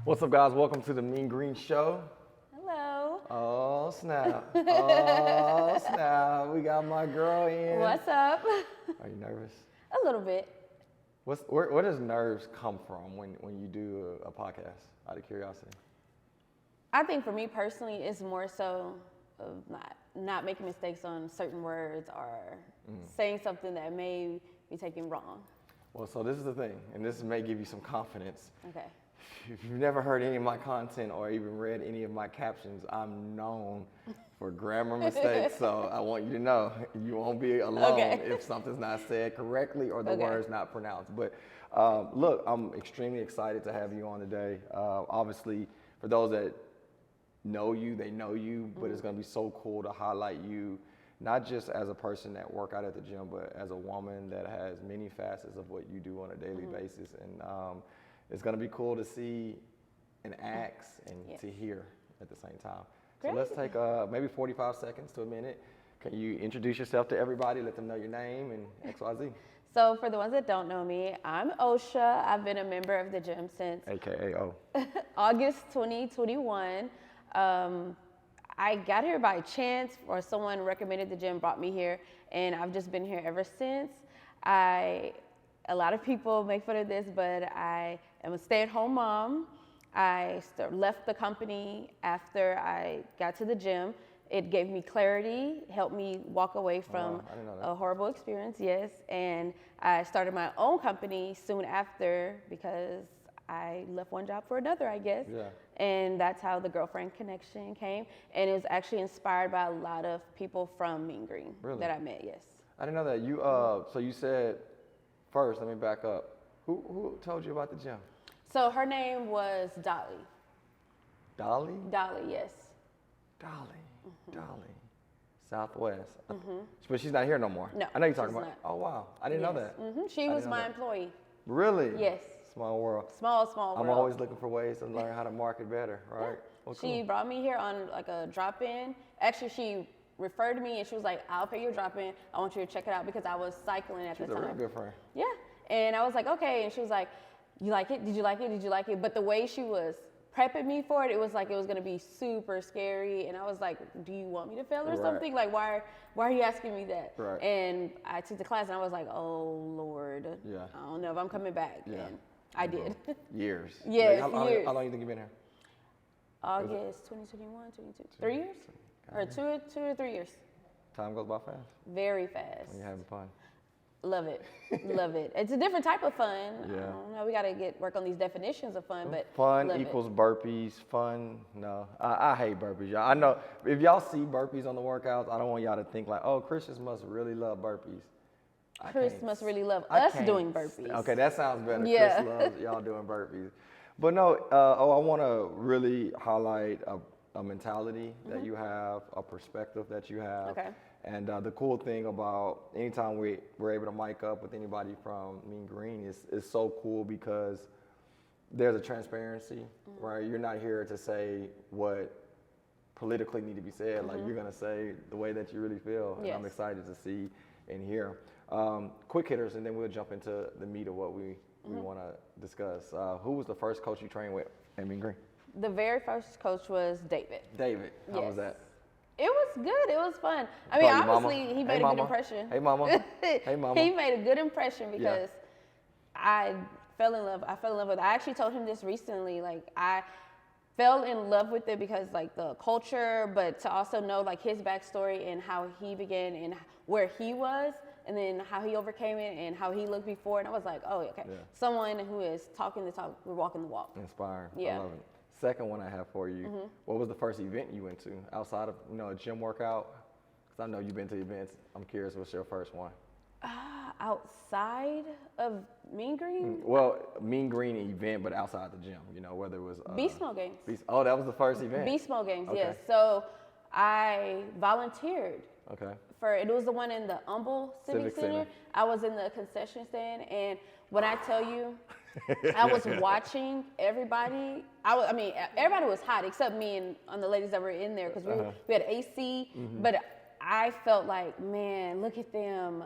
What's up, guys? Welcome to the Mean Green Show. Hello. Oh, snap. Oh, snap. We got my girl in. What's up? Are you nervous? A little bit. Where does nerves come from when you do a podcast, out of curiosity? I think for me personally, it's more so of not making mistakes on certain words or saying something that may be taken wrong. Well, so this is the thing, and this may give you some confidence. Okay. If you've never heard any of my content or even read any of my captions, I'm known for grammar mistakes. So I want you to know you won't be alone if something's not said correctly or the word's not pronounced. But look, I'm extremely excited to have you on today. Obviously, for those that know you, they know you, but it's going to be so cool to highlight you, not just as a person that work out at the gym, but as a woman that has many facets of what you do on a daily basis. And it's going to be cool to see and ask and to hear at the same time. Great. So let's take maybe 45 seconds to a minute. Can you introduce yourself to everybody, let them know your name and XYZ? So for the ones that don't know me, I'm Oshia. I've been a member of the gym since AKA O. August 2021. I got here by chance, or someone recommended the gym, brought me here, and I've just been here ever since. A lot of people make fun of this, but I am a stay-at-home mom. I left the company after I got to the gym. It gave me clarity, helped me walk away from a horrible experience, yes. And I started my own company soon after because I left one job for another, I guess. Yeah. And that's how the girlfriend connection came. And it was actually inspired by a lot of people from Mean Green that I met, yes. I didn't know that. You so you said, first, let me back up. Who told you about the gym? So her name was Dolly. Dolly? Dolly, yes. Dolly. Southwest. But she's not here no more. No, I know you're talking she's about. not. Oh, wow. I didn't know that. She was my employee. Really? Yes. Small world. Small world. I'm always looking for ways to learn how to market better, right? Well, cool. She brought me here on like a drop-in. Actually, she referred to me and she was like, I'll pay your drop-in. I want you to check it out because I was cycling at the time. She's a real good friend. Yeah. And I was like, okay. And she was like, you like it? Did you like it? Did you like it? But the way she was prepping me for it, it was like it was going to be super scary. And I was like, do you want me to fail or something? Like, why are you asking me that? Right. And I took the class and I was like, oh, Lord. Yeah. I don't know if I'm coming back. Yeah. And I did. Years. Yes, years. How long you think you've been here? August 2021, 22. 3 years? Or two or 3 years. Time goes by fast. Very fast. When you're having fun. Love it. Love it. It's a different type of fun. Yeah. I don't know. We got to work on these definitions of fun, but fun equals burpees. Fun, no. I hate burpees, y'all. I know if y'all see burpees on the workouts, I don't want y'all to think like, oh, Christians must really love burpees. Chris must really love us doing burpees. Okay, that sounds better. Yeah. Chris loves y'all doing burpees. But no, I want to really highlight a mentality that you have, a perspective that you have. Okay. And the cool thing about anytime we're able to mic up with anybody from Mean Green is so cool because there's a transparency, right? You're not here to say what politically need to be said. Like you're gonna say the way that you really feel. And I'm excited to see and hear. Quick hitters, and then we'll jump into the meat of what we want to discuss. Who was the first coach you trained with at Mean Green? The very first coach was David. David. How was that? It was good. It was fun. I mean, obviously, he made a good impression. Hey, mama. Hey, mama. He made a good impression because I fell in love. I fell in love with it. I actually told him this recently. Like, I fell in love with it because, like, the culture, but to also know, like, his backstory and how he began and where he was, and then how he overcame it and how he looked before. And I was like, oh, okay. Yeah. Someone who is talking the talk, we're walking the walk. Inspiring. Yeah. I love it. Second one I have for you, what was the first event you went to outside of a gym workout? Because I know you've been to events. I'm curious, what's your first one? Outside of Mean Green? Well, Mean Green event, but outside the gym, whether it was... Beast Mode Games. Oh, that was the first event? Beast Mode Games, yes. So I volunteered. Okay. It was the one in the Humble Civic Center. I was in the concession stand, and when I tell you, I was watching everybody. Everybody was hot except me and the ladies that were in there because we had AC. But I felt like, man, look at them.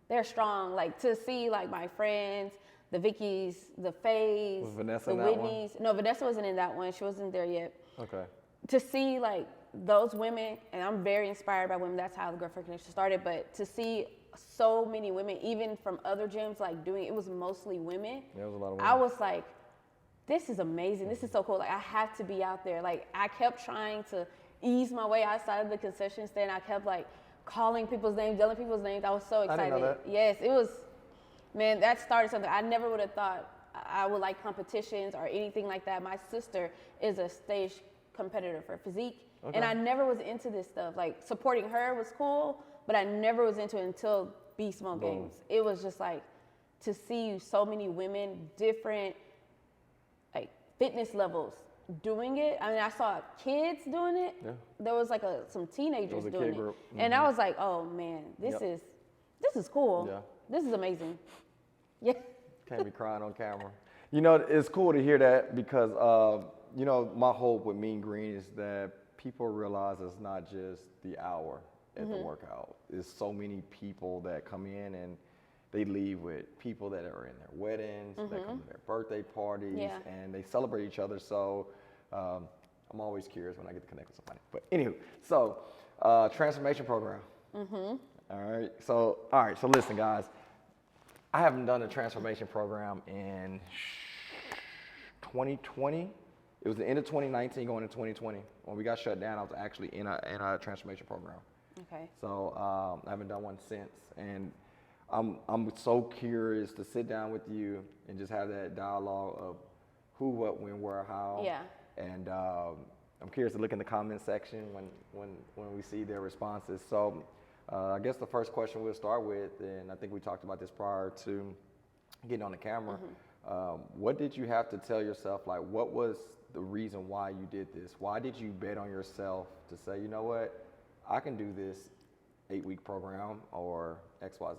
They're strong. Like to see like my friends the Vickies, the Fays, Was Vanessa the in that one? Whitneys. No, Vanessa wasn't in that one. She wasn't there yet. Okay. To see like those women, and I'm very inspired by women. That's how the Girlfriend Connection started. But to see so many women, even from other gyms, like doing it was mostly women. There was a lot of women. I was like, this is amazing. This is so cool. Like I have to be out there. Like I kept trying to ease my way outside of the concession stand. I kept like calling people's names, yelling people's names. I was so excited. I didn't know that. Yes, it was. Man, that started something. I never would have thought I would like competitions or anything like that. My sister is a stage competitor for physique, and I never was into this stuff. Like supporting her was cool, but I never was into it until Beast Mode Games. It was just like to see so many women, different like fitness levels doing it. I mean, I saw kids doing it. Yeah. There was like some teenagers doing it, group. And I was like, oh man, this is cool. Yeah. This is amazing. Yeah. Can't be crying on camera. You know, it's cool to hear that because, you know, my hope with Mean Green is that people realize it's not just the hour at the workout. There's so many people that come in and they leave with people that are in their weddings, that come to their birthday parties, and they celebrate each other. So I'm always curious when I get to connect with somebody. But anywho, so transformation program. All right. So listen, guys. I haven't done a transformation program in 2020. It was the end of 2019 going into 2020. When we got shut down, I was actually in a transformation program. Okay. So I haven't done one since. And I'm so curious to sit down with you and just have that dialogue of who, what, when, where, how. Yeah. And I'm curious to look in the comment section when we see their responses. So I guess the first question we'll start with, and I think we talked about this prior to getting on the camera, what did you have to tell yourself? Like, what was the reason why you did this? Why did you bet on yourself to say, you know what, I can do this 8-week program or XYZ?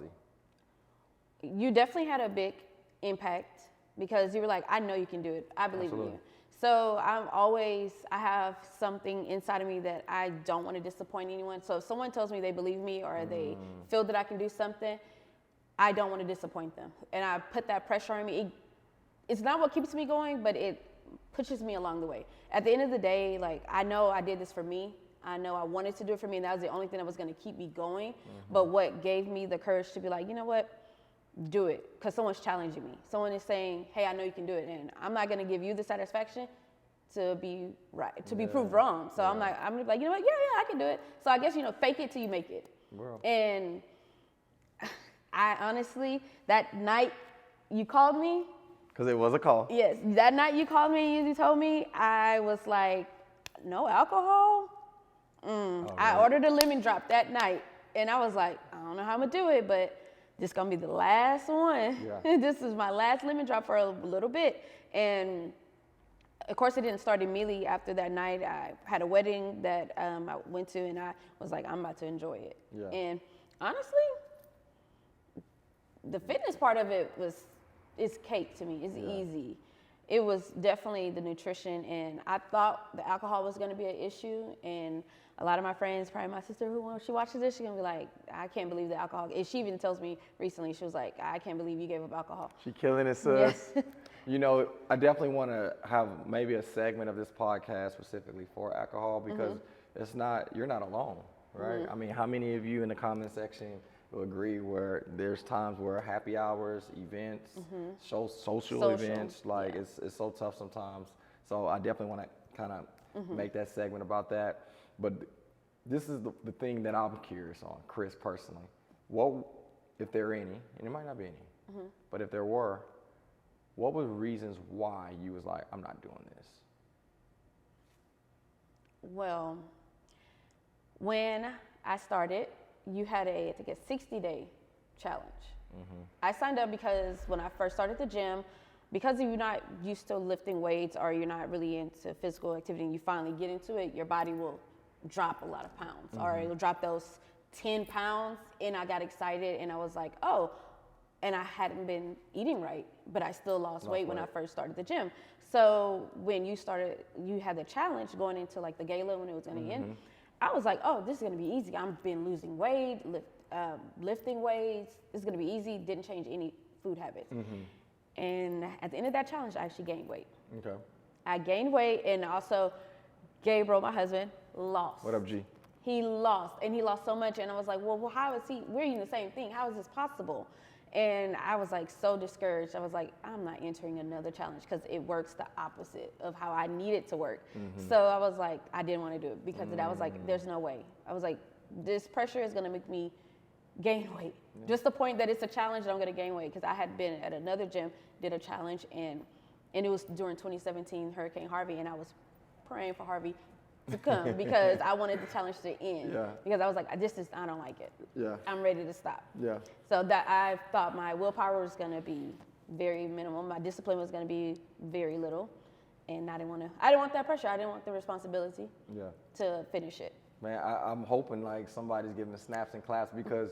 You definitely had a big impact because you were like, I know you can do it. I believe in you. So I have something inside of me that I don't want to disappoint anyone. So if someone tells me they believe me or they feel that I can do something, I don't want to disappoint them. And I put that pressure on me. It's not what keeps me going, but it pushes me along the way. At the end of the day, like I know I did this for me. I know I wanted to do it for me, and that was the only thing that was going to keep me going. But what gave me the courage to be like, you know what? Do it, because someone's challenging me. Someone is saying, hey, I know you can do it, and I'm not going to give you the satisfaction to be right, to be proved wrong. So I'm going to be like, you know what, yeah, I can do it. So I guess, fake it till you make it. Wow. And I honestly, that night you called me. Because it was a call. Yes, that night you called me and you told me, I was like, no alcohol? I ordered a lemon drop that night, and I was like, I don't know how I'm going to do it, but this is going to be the last one. Yeah. This is my last lemon drop for a little bit. And of course, it didn't start immediately after that night. I had a wedding that I went to, and I was like, I'm about to enjoy it. Yeah. And honestly, the fitness part of it is cake to me. It's easy. It was definitely the nutrition, and I thought the alcohol was going to be an issue. And a lot of my friends, probably my sister, when she watches this, she's going to be like, I can't believe the alcohol. And she even tells me recently, she was like, I can't believe you gave up alcohol. She killing it, sis. Yes. I definitely want to have maybe a segment of this podcast specifically for alcohol because you're not alone, right? I mean, how many of you in the comment section will agree where there's times where happy hours, events, social events, like it's so tough sometimes. So I definitely want to kind of make that segment about that. But this is the thing that I'm curious on, Chris, personally. What, if there are any, and there might not be any, but if there were, what were the reasons why you was like, I'm not doing this? Well, when I started, you had I think a 60-day challenge. I signed up because when I first started the gym, because if you're not used to lifting weights or you're not really into physical activity and you finally get into it, your body will drop a lot of pounds or it'll drop those 10 pounds. And I got excited and I was like, oh, and I hadn't been eating right, but I still lost weight when I first started the gym. So when you had the challenge going into like the gala when it was gonna end, I was like, oh, this is gonna be easy. I've been losing weight, lifting weights. This is gonna be easy. Didn't change any food habits. And at the end of that challenge, I actually gained weight. Okay. I gained weight, and also Gabriel, my husband, lost. What up, G? He lost, and he lost so much. And I was like, well, how is he? We're eating the same thing. How is this possible? And I was like so discouraged. I was like, I'm not entering another challenge because it works the opposite of how I need it to work. So I was like, I didn't want to do it because of that. I was like, there's no way. I was like, this pressure is going to make me gain weight. Just the point that it's a challenge that I'm going to gain weight, because I had been at another gym, did a challenge, and it was during 2017 Hurricane Harvey, and I was praying for Harvey to come because I wanted the challenge to end. Yeah. Because I was like, I don't like it. Yeah. I'm ready to stop. Yeah. So that I thought my willpower was going to be very minimal. My discipline was going to be very little, and I didn't want that pressure. I didn't want the responsibility to finish it. Man, I'm hoping like somebody's giving the snaps and claps, because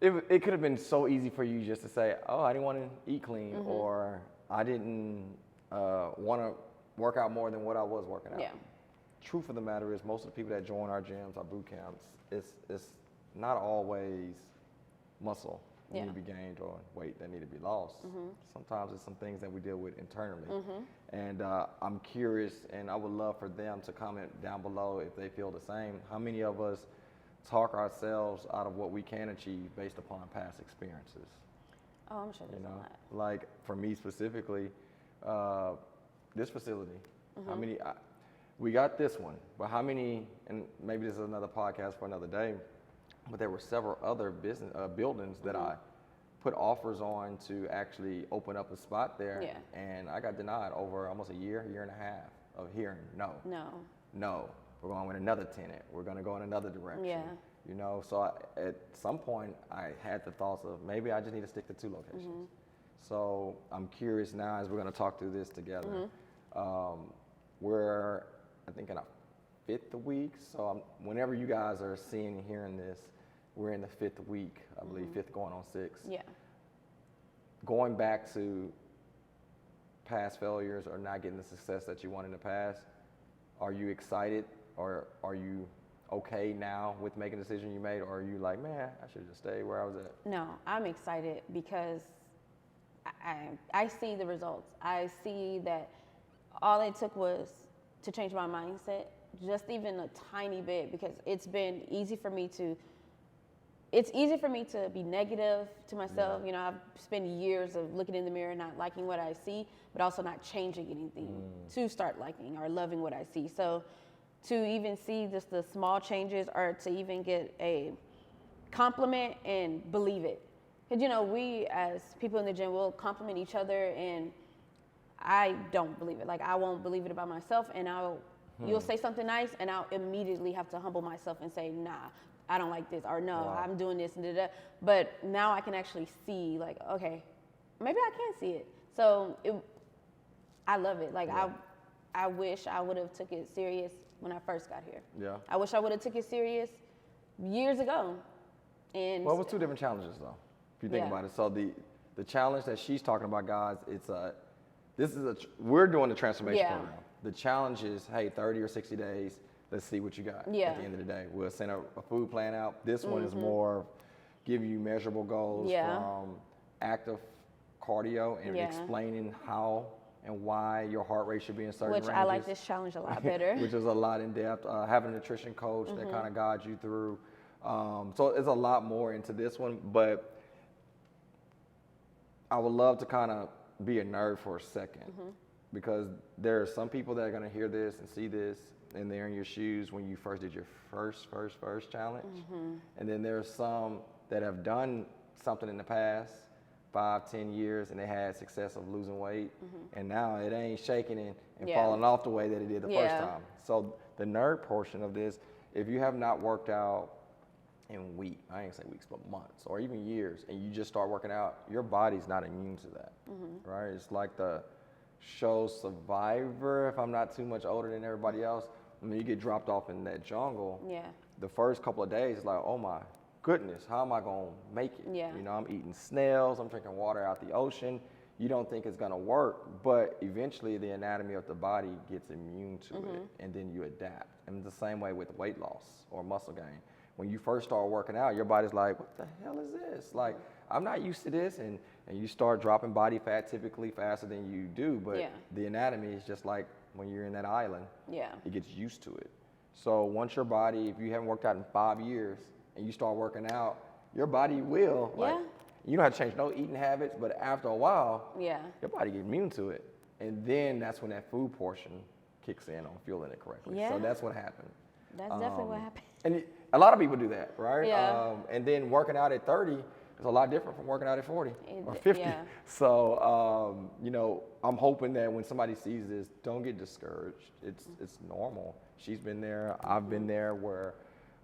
it could have been so easy for you just to say, oh, I didn't want to eat clean, or I didn't want to work out more than what I was working out. Yeah. Truth of the matter is, most of the people that join our gyms, our boot camps, it's not always muscle that need to be gained or weight that need to be lost. Sometimes it's some things that we deal with internally. And I'm curious, and I would love for them to comment down below if they feel the same. How many of us talk ourselves out of what we can achieve based upon past experiences? Oh, I'm sure there's a lot. Like for me specifically, this facility, how many, we got this one, but how many, and maybe this is another podcast for another day, but there were several other business buildings that I put offers on to actually open up a spot there, and I got denied over almost a year and a half of hearing no, we're going with another tenant, we're going to go in another direction. You know, so at some point I had the thoughts of maybe I just need to stick to 2 locations. So I'm curious now, as we're going to talk through this together. We're, I think, in our 5th week. So whenever you guys are seeing and hearing this, we're in the 5th week, I believe, 5th going on 6th. Yeah. Going back to past failures or not getting the success that you want in the past, are you excited, or are you okay now with making the decision you made, or are you like, man, I should have just stayed where I was at? No, I'm excited because I see the results. I see that all it took was to change my mindset, just even a tiny bit, because it's been easy for me to be negative to myself. You know, I've spent years of looking in the mirror, not liking what I see, but also not changing anything to start liking or loving what I see. So to even see just the small changes, or to even get a compliment and believe it. Because, you know, we as people in the gym will compliment each other, and I don't believe it. Like, I won't believe it about myself, and you'll say something nice, and I'll immediately have to humble myself and say, nah, I don't like this, or no, I'm doing this and da-da. But now I can actually see, like, okay, maybe I can see it. So I love it. Like, I wish I would have took it serious when I first got here. Yeah. I wish I would have took it serious years ago. And well, it was 2 different challenges, though, if you think about it. So the challenge that she's talking about, guys, we're doing the transformation program. The challenge is, hey, 30 or 60 days, let's see what you got at the end of the day. We'll send a food plan out. This one is more give you measurable goals from active cardio and explaining how and why your heart rate should be in certain ranges. Which I like this challenge a lot better. Which is a lot in depth. Having a nutrition coach that kind of guides you through. So it's a lot more into this one, but I would love to kind of be a nerd for a second, because there are some people that are going to hear this and see this, and they're in your shoes when you first did your first challenge. And then there are some that have done something in the past 5-10 years, and they had success of losing weight, and now it ain't shaking and falling off the way that it did the first time. So the nerd portion of this, if you have not worked out in weeks, I ain't say weeks, but months or even years, and you just start working out, your body's not immune to that, right? It's like the show Survivor, if I'm not too much older than everybody else. When you get dropped off in that jungle, the first couple of days, it's like, oh my goodness, how am I gonna make it? You know, I'm eating snails, I'm drinking water out the ocean. You don't think it's gonna work, but eventually the anatomy of the body gets immune to it, and then you adapt. And the same way with weight loss or muscle gain. when you first start working out, your body's like, what the hell is this? Like, I'm not used to this. And you start dropping body fat typically faster than you do. But the anatomy is just like when you're in that island, it gets used to it. So once your body, if you haven't worked out in 5 years and you start working out, your body will, like, you don't have to change no eating habits, but after a while, your body gets immune to it. And then that's when that food portion kicks in on fueling it correctly. So that's what happened. That's definitely what happened. And a lot of people do that, right? Yeah. And then working out at 30 is a lot different from working out at 40 or 50. Yeah. So, you know, I'm hoping that when somebody sees this, don't get discouraged. It's normal. She's been there. I've been there where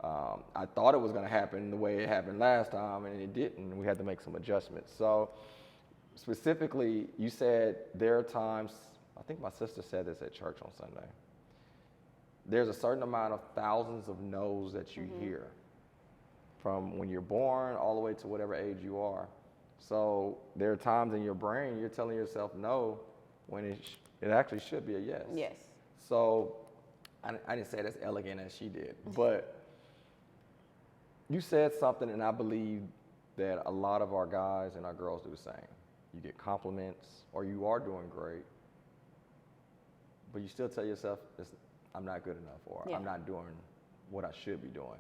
I thought it was going to happen the way it happened last time, and it didn't. We had to make some adjustments. So specifically, you said there are times, I think my sister said this at church on Sunday, there's a certain amount of thousands of no's that you hear from when you're born all the way to whatever age you are. So there are times in your brain you're telling yourself no when it actually should be a yes. Yes. So I didn't say it as elegant as she did, but you said something, and I believe that a lot of our guys and our girls do the same. You get compliments, or you are doing great, but you still tell yourself, I'm not good enough, or I'm not doing what I should be doing.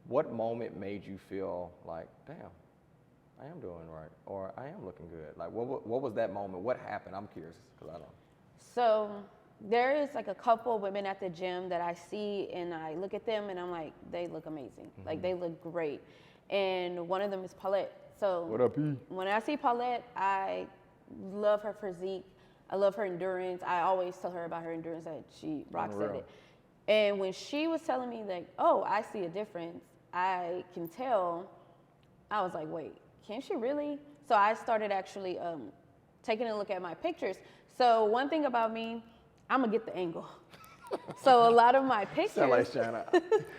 What moment made you feel like, damn, I am doing right, or I am looking good? Like, what was that moment? What happened? I'm curious, because I don't. So there is like a couple of women at the gym that I see, and I look at them, and I'm like, they look amazing. Like, they look great. And one of them is Paulette. So What up, E? when I see Paulette, I love her physique. I love her endurance. I always tell her about her endurance, that she rocks at it. And when she was telling me, like, oh, I see a difference, I can tell, I was like, wait, can she really? So I started actually taking a look at my pictures. So one thing about me, I'm gonna get the angle. So a lot of my pictures. Sound like Shanna.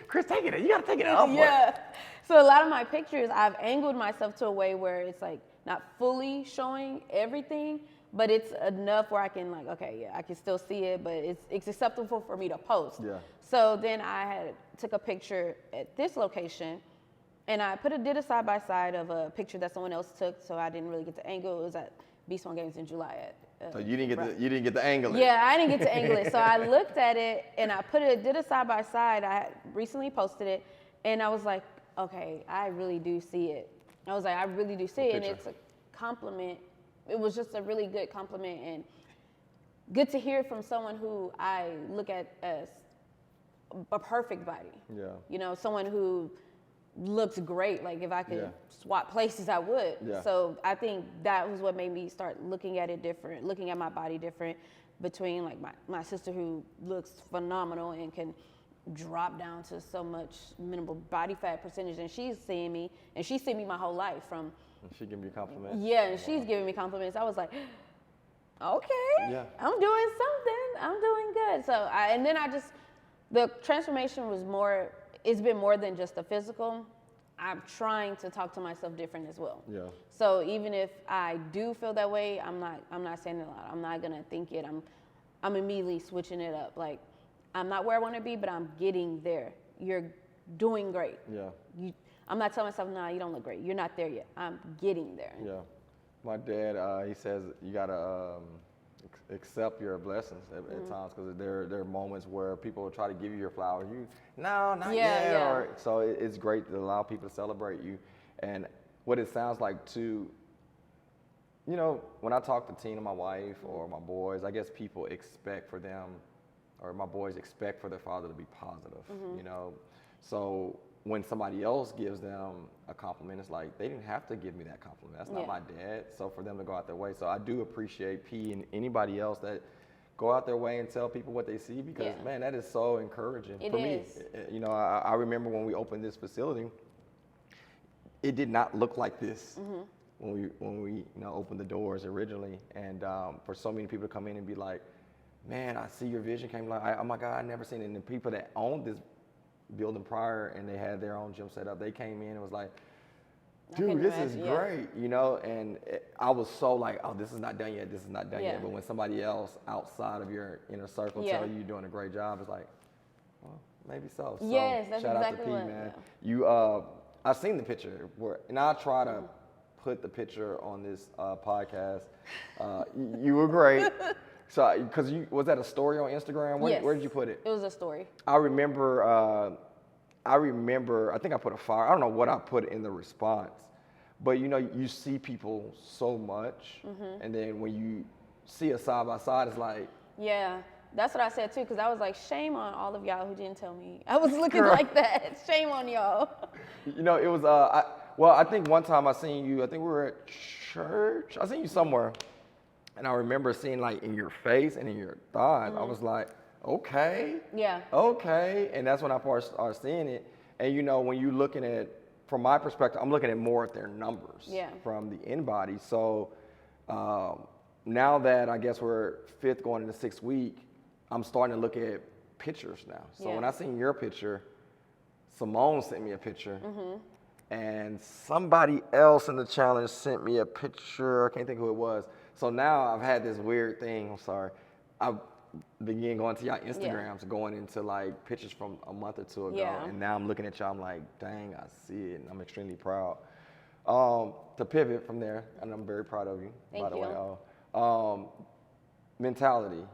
Chris, take it. You gotta take it up. Yeah. So a lot of my pictures, I've angled myself to a way where it's like not fully showing everything, but it's enough where I can, like, okay, yeah, I can still see it, but it's acceptable for me to post. Yeah. So then took a picture at this location, and I did a side by side of a picture that someone else took, so I didn't really get the angle. It was at Beast One Games in July. So you didn't get the angle. Yeah, I didn't get to angle it. So I looked at it, and I did a side by side. I had recently posted it, and I was like, okay, I really do see it. I was like, I really do see it, and it's a compliment. It was just a really good compliment, and good to hear from someone who I look at as a perfect body. Yeah. You know, someone who looks great. Like, if I could swap places, I would. Yeah. So I think that was what made me start looking at it different, looking at my body different, between like my sister, who looks phenomenal and can drop down to so much minimal body fat percentage, and she's seeing me, and she's seen me my whole life from. And she giving me compliments. Yeah, and she's giving me compliments. I was like, okay, I'm doing something. I'm doing good. So the transformation was more. It's been more than just the physical. I'm trying to talk to myself different as well. Yeah. So even if I do feel that way, I'm not saying it loud. I'm not gonna think it. I'm immediately switching it up. Like, I'm not where I want to be, but I'm getting there. You're doing great. Yeah. I'm not telling myself, nah, you don't look great. You're not there yet. I'm getting there. Yeah. My dad, he says you gotta accept your blessings at times, because there are moments where people will try to give you your flowers. Not yet. Yeah. So it's great to allow people to celebrate you. And what it sounds like too, you know, when I talk to Tina, my wife, or my boys, I guess people expect for them, or my boys expect for their father to be positive, you know. So when somebody else gives them a compliment, it's like, they didn't have to give me that compliment. That's not my dad. So for them to go out their way. So I do appreciate P and anybody else that go out their way and tell people what they see, because man, that is so encouraging for me. You know, I remember when we opened this facility, it did not look like this when we opened the doors originally. And for so many people to come in and be like, man, I see your vision came, like, oh my God, I never seen it. And the people that owned this building prior, and they had their own gym set up, they came in and was like, dude, this is great, you know. And I was so like, oh, this is not done yet, this is not done yet. But when somebody else outside of your inner circle tell you you're doing a great job, it's like, well, maybe so. Yes, So that's shout exactly out to P, what. man. Yeah. You, I've seen the picture, and I'll try to put the picture on this podcast. You were great. So, because was that a story on Instagram? Yes. Where did you put it? It was a story. I remember. I think I put a fire. I don't know what I put in the response, but you know, you see people so much, and then when you see a side by side, it's like. Yeah, that's what I said too, because I was like, shame on all of y'all who didn't tell me I was looking like that. Shame on y'all. You know, it was. I think one time I seen you. I think we were at church. I seen you somewhere. And I remember seeing like in your face and in your thighs, I was like, okay. Yeah. Okay. And that's when I first started seeing it. And you know, when you're looking at, from my perspective, I'm looking at more at their numbers from the in-body. So now that I guess we're 5th going into 6th week, I'm starting to look at pictures now. So when I seen your picture, Simone sent me a picture. And somebody else in the challenge sent me a picture. I can't think who it was. So now I've had this weird thing. I'm sorry. I began going to y'all Instagrams, going into like pictures from a month or 2 ago. And now I'm looking at y'all. I'm like, dang, I see it. And I'm extremely proud. To pivot from there, and I'm very proud of you, by the way. Mentality,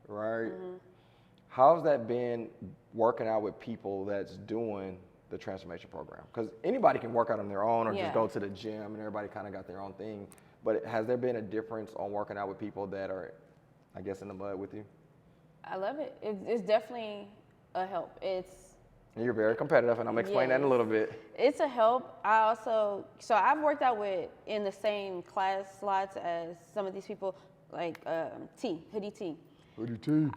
right? How's that been working out with people that's doing the transformation program? Because anybody can work out on their own or just go to the gym, and everybody kind of got their own thing. But has there been a difference on working out with people that are, I guess, in the mud with you? I love it. It's definitely a help. And you're very competitive, and I'm explaining that in a little bit. It's a help. So I've worked out in the same class slots as some of these people, like Hoodie T.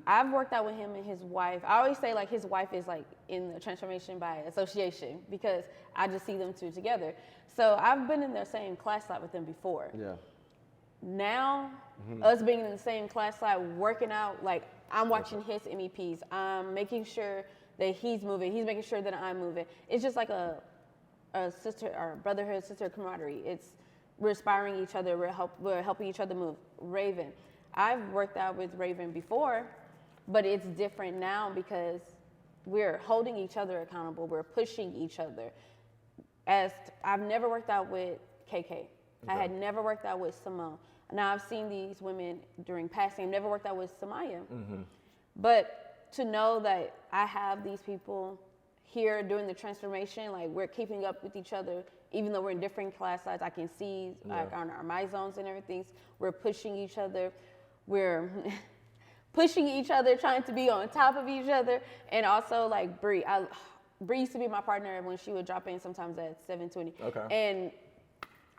I've worked out with him and his wife. I always say like his wife is like in the transformation by association because I just see them two together. So I've been in their same class slot with them before. Yeah. Now, us being in the same class slot, working out, like I'm watching his MEPs. I'm making sure that he's moving. He's making sure that I'm moving. It's just like a sister or brotherhood, sister camaraderie. We're inspiring each other. We're helping each other move. Raven. I've worked out with Raven before, but it's different now because we're holding each other accountable. We're pushing each other. I've never worked out with KK. I had never worked out with Simone. Now I've seen these women during passing. I've never worked out with Samaya. But to know that I have these people here doing the transformation, like we're keeping up with each other, even though we're in different class size, I can see like on our my zones and everything. We're pushing each other. We're pushing each other, trying to be on top of each other. And also like Bree. Bree used to be my partner when she would drop in sometimes at 7:20. Okay. And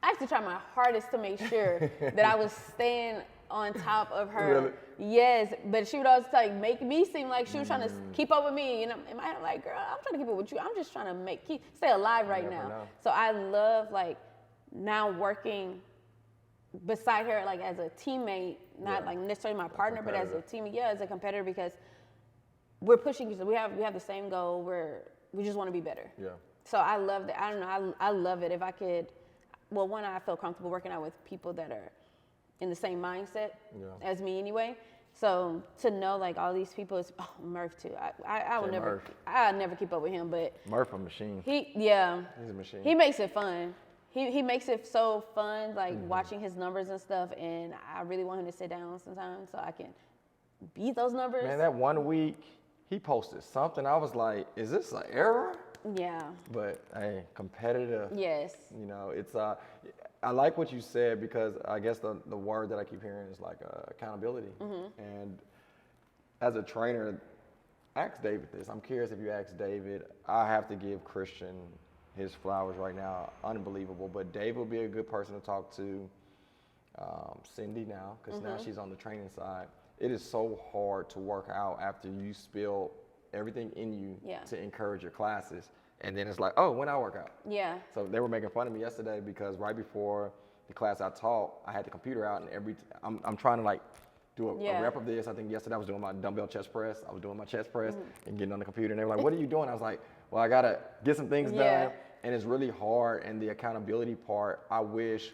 I used to try my hardest to make sure that I was staying on top of her. Really? Yes, but she would always like make me seem like she was trying to keep up with me. And in my head, I'm like, girl, I'm trying to keep up with you. I'm just trying to stay alive right now. So I love like now working beside her like as a teammate, not like necessarily my partner, but as a teammate, as a competitor, because we're pushing each other. We have the same goal. We just want to be better. Yeah. So I love that. I don't know. I love it. If I could, well, one, I feel comfortable working out with people that are in the same mindset as me anyway. So to know like all these people Murph too. I'll never keep up with him, but Murph a machine. He's a machine. He makes it fun. He makes it so fun, like watching his numbers and stuff. And I really want him to sit down sometimes so I can beat those numbers. Man, that one week he posted something. I was like, is this an error? Yeah. But hey, competitive. Yes. You know, it's I like what you said because I guess the word that I keep hearing is like accountability. And as a trainer, ask David this. I'm curious if you ask David. I have to give Christian his flowers right now. Unbelievable. But Dave will be a good person to talk to. Cindy now, because now she's on the training side. It is so hard to work out after you spill everything in you to encourage your classes. And then it's like, oh, when I work out. Yeah. So they were making fun of me yesterday because right before the class I taught, I had the computer out and I'm trying to like do a rep of this. I think yesterday I was doing my dumbbell chest press. I was doing my chest press and getting on the computer. And they were like, what are you doing? I was like, well, I got to get some things done. And it's really hard. And the accountability part, I wish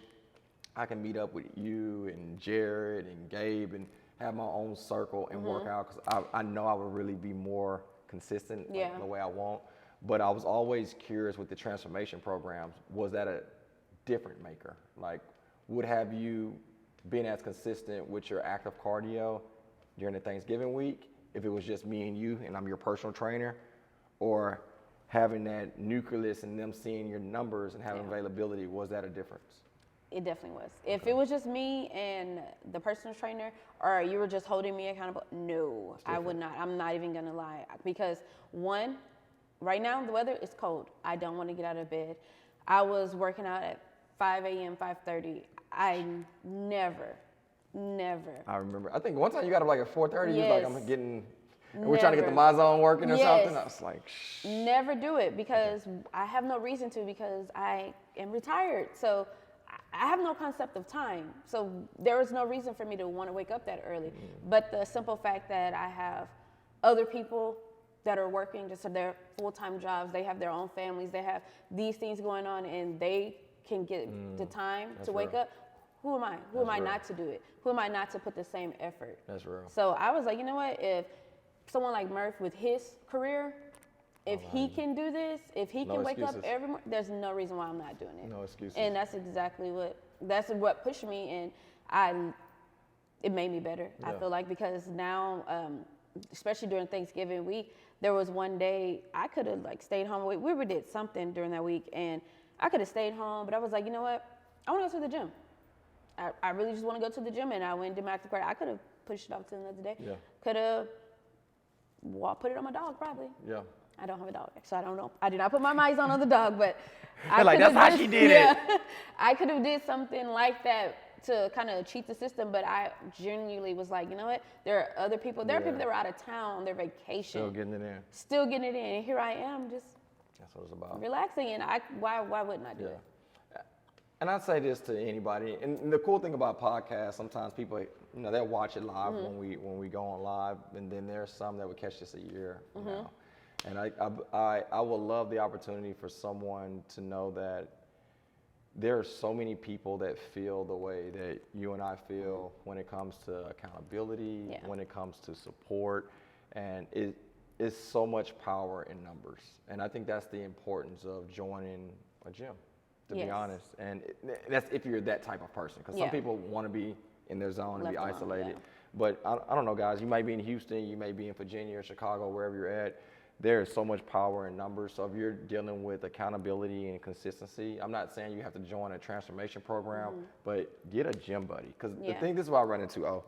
I can meet up with you and Jared and Gabe and have my own circle and work out, because I know I would really be more consistent Yeah. like, the way I want. But I was always curious with the transformation programs, was that a different maker? Like, would have you been as consistent with your active cardio during the Thanksgiving week if it was just me and you and I'm your personal trainer, or having that nucleus and them seeing your numbers and having availability, was that a difference? It definitely was. If it was just me and the personal trainer, or you were just holding me accountable, no, I would not. I'm not even gonna lie. Because one, right now the weather is cold. I don't want to get out of bed. I was working out at 5 a.m., 5:30. I never. I remember. I think one time you got up like at 4:30. You was like, I'm getting. And we're Never. trying to get the my zone working or something. I was like, shh. Never do it because I have no reason to, because I am retired. So I have no concept of time. So there is no reason for me to want to wake up that early. But the simple fact that I have other people that are working just their full-time jobs, they have their own families, they have these things going on, and they can get the time to wake up. Who am I? Who am I not to do it? Who am I not to put the same effort? That's real. So I was like, you know what? If someone like Murph with his career, if he can do this, if he can wake up every morning, there's no reason why I'm not doing it. No excuses. And that's exactly what pushed me, and it made me better. I feel like, because now, especially during Thanksgiving week, there was one day I could have like stayed home. We did something during that week, and I could have stayed home, but I was like, you know what? I want to go to the gym. I really just want to go to the gym, and I went and did my active cardio. I could have pushed it off to another day. Yeah. Could have put it on my dog, probably. Yeah. I don't have a dog, so I don't know. I did not put my mics on the dog, but that's how she did it. I could have did something like that to kind of cheat the system, but I genuinely was like, you know what? There are other people. There are people that were out of town on their vacation. Still getting it in. Still getting it in. And here I am, just That's what it's about. relaxing. And why wouldn't I do it? And I'd say this to anybody. And the cool thing about podcasts, sometimes people, they'll watch it live when we go on live, and then there's some that would catch this a year from now. And I would love the opportunity for someone to know that there are so many people that feel the way that you and I feel when it comes to accountability, when it comes to support, and it is so much power in numbers. And I think that's the importance of joining a gym, to be honest. And that's if you're that type of person, because some people want to be in their zone and be isolated. But I don't know, guys, you might be in Houston, you may be in Virginia or Chicago, wherever you're at. There is so much power in numbers. So if you're dealing with accountability and consistency, I'm not saying you have to join a transformation program, but get a gym buddy. Because the thing, this is what I run into,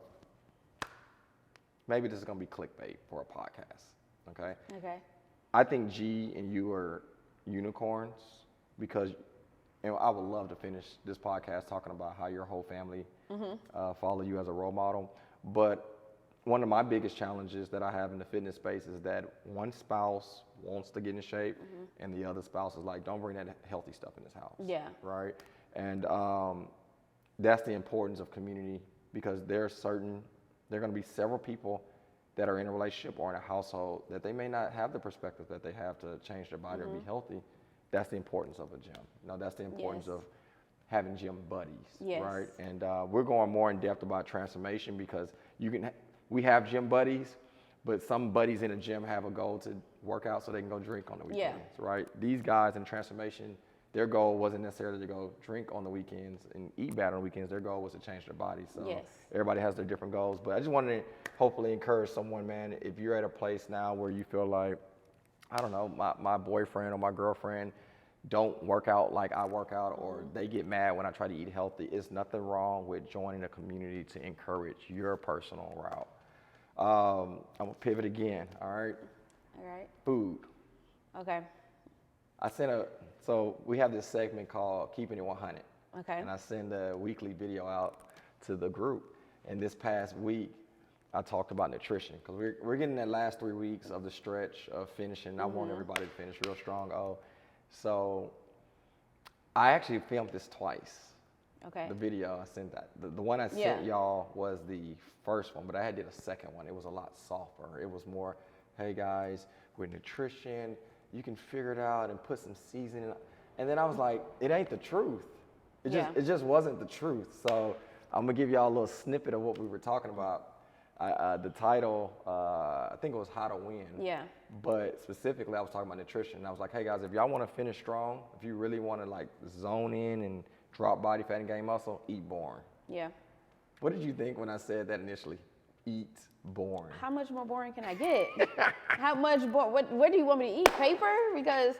maybe this is going to be clickbait for a podcast, okay? Okay. I think G and you are unicorns, because I would love to finish this podcast talking about how your whole family follow you as a role model. But one of my biggest challenges that I have in the fitness space is that one spouse wants to get in shape, and the other spouse is like, don't bring that healthy stuff in this house. Yeah. Right? And that's the importance of community, because there are going to be several people that are in a relationship or in a household that they may not have the perspective that they have to change their body or be healthy. That's the importance of a gym. That's the importance of having gym buddies, right? And we're going more in depth about transformation, because we have gym buddies, but some buddies in a gym have a goal to work out so they can go drink on the weekends, right? These guys in transformation, their goal wasn't necessarily to go drink on the weekends and eat bad on the weekends. Their goal was to change their body. So everybody has their different goals. But I just wanted to hopefully encourage someone, man, if you're at a place now where you feel like, I don't know, my boyfriend or my girlfriend don't work out like I work out, or they get mad when I try to eat healthy, it's nothing wrong with joining a community to encourage your personal route. I'm gonna pivot again, all right? All right. Food. Okay. So we have this segment called Keeping It 100. Okay. And I send a weekly video out to the group. And this past week, I talked about nutrition, because we're getting that last 3 weeks of the stretch of finishing. I want everybody to finish real strong. So I actually filmed this twice. Okay. The video I sent that. The one I sent y'all was the first one, but I did a second one. It was a lot softer. It was more, hey guys, with nutrition, you can figure it out and put some seasoning. And then I was like, it ain't the truth. It just wasn't the truth. So I'm gonna give y'all a little snippet of what we were talking about. The title, I think it was How to Win. Yeah. But specifically, I was talking about nutrition. I was like, hey guys, if y'all want to finish strong, if you really want to like zone in and drop body fat and gain muscle, eat boring. Yeah. What did you think when I said that initially? Eat boring. How much more boring can I get? How much what do you want me to eat? Paper? Because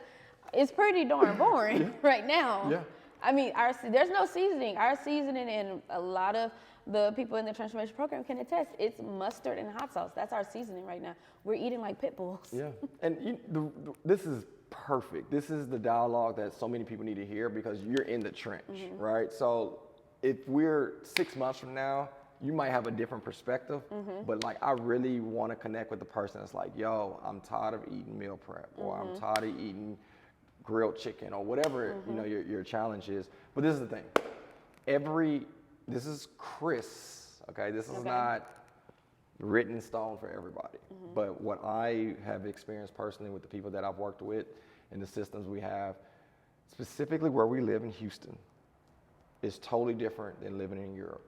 it's pretty darn boring right now. Yeah. I mean, there's no seasoning. Our seasoning, and a lot of the people in the transformation program can attest, it's mustard and hot sauce. That's our seasoning right now. We're eating like pit bulls. Yeah, and this is perfect. This is the dialogue that so many people need to hear because you're in the trench, right? So if we're 6 months from now, you might have a different perspective, but like I really want to connect with the person that's like, yo, I'm tired of eating meal prep, or I'm tired of eating grilled chicken, or whatever you know your challenge is. But this is the thing. This is Chris, okay? This is not written in stone for everybody. But what I have experienced personally with the people that I've worked with and the systems we have, specifically where we live in Houston, is totally different than living in Europe.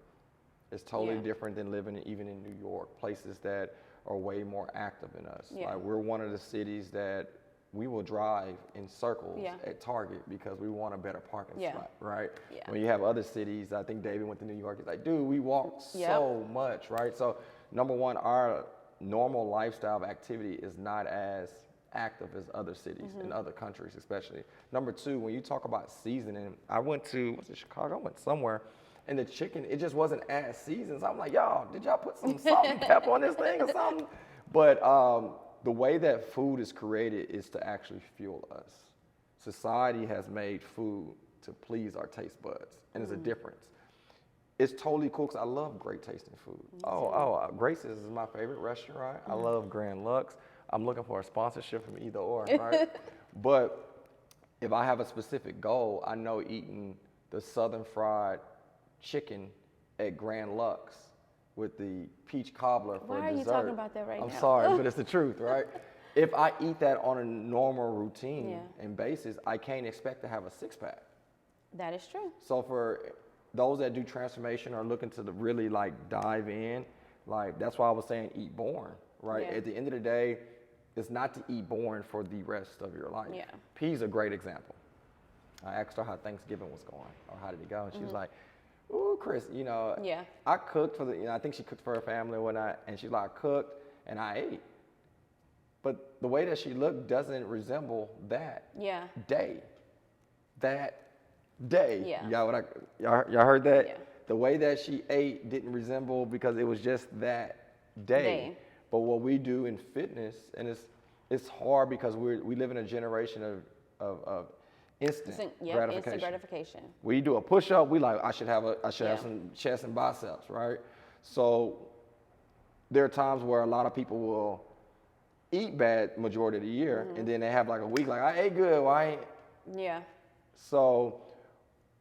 It's totally different than living even in New York, places that are way more active than us. Yeah. Like we're one of the cities that we will drive in circles at Target because we want a better parking spot, right? Yeah. When you have other cities, I think David went to New York, he's like, dude, we walk so much, right? So number one, our normal lifestyle of activity is not as active as other cities in other countries especially. Number two, when you talk about seasoning, I went to, was it Chicago? I went somewhere, and the chicken, it just wasn't as seasoned. So I'm like, y'all, did y'all put some salt and pepper on this thing or something? But the way that food is created is to actually fuel us. Society has made food to please our taste buds, and it's a difference. It's totally cool because I love great tasting food. Grace's is my favorite restaurant. I love Grand Lux. I'm looking for a sponsorship from either or, right? But if I have a specific goal, I know eating the Southern fried chicken at Grand Lux with the peach cobbler for Why dessert. are you talking about that right now? I'm sorry, but it's the truth, right? If I eat that on a normal routine and basis, I can't expect to have a six-pack. That is true. So for those that do transformation or looking to really like dive in, like that's why I was saying eat boring, right? Yeah. At the end of the day, it's not to eat boring for the rest of your life. Yeah. Pea's a great example. I asked her how Thanksgiving was going or how did it go, and she was like, ooh, Chris, you know, I cooked for I think she cooked for her family or whatnot, and she's like, I cooked and I ate. But the way that she looked doesn't resemble that day. That day. Yeah. Y'all heard that? Yeah. The way that she ate didn't resemble because it was just that day. But what we do in fitness, and it's hard because we live in a generation of instant gratification. Instant gratification. We do a push-up, we like, I should have some chest and biceps, right? So there are times where a lot of people will eat bad majority of the year, and then they have like a week like, I ate good, well, I ain't. Yeah. So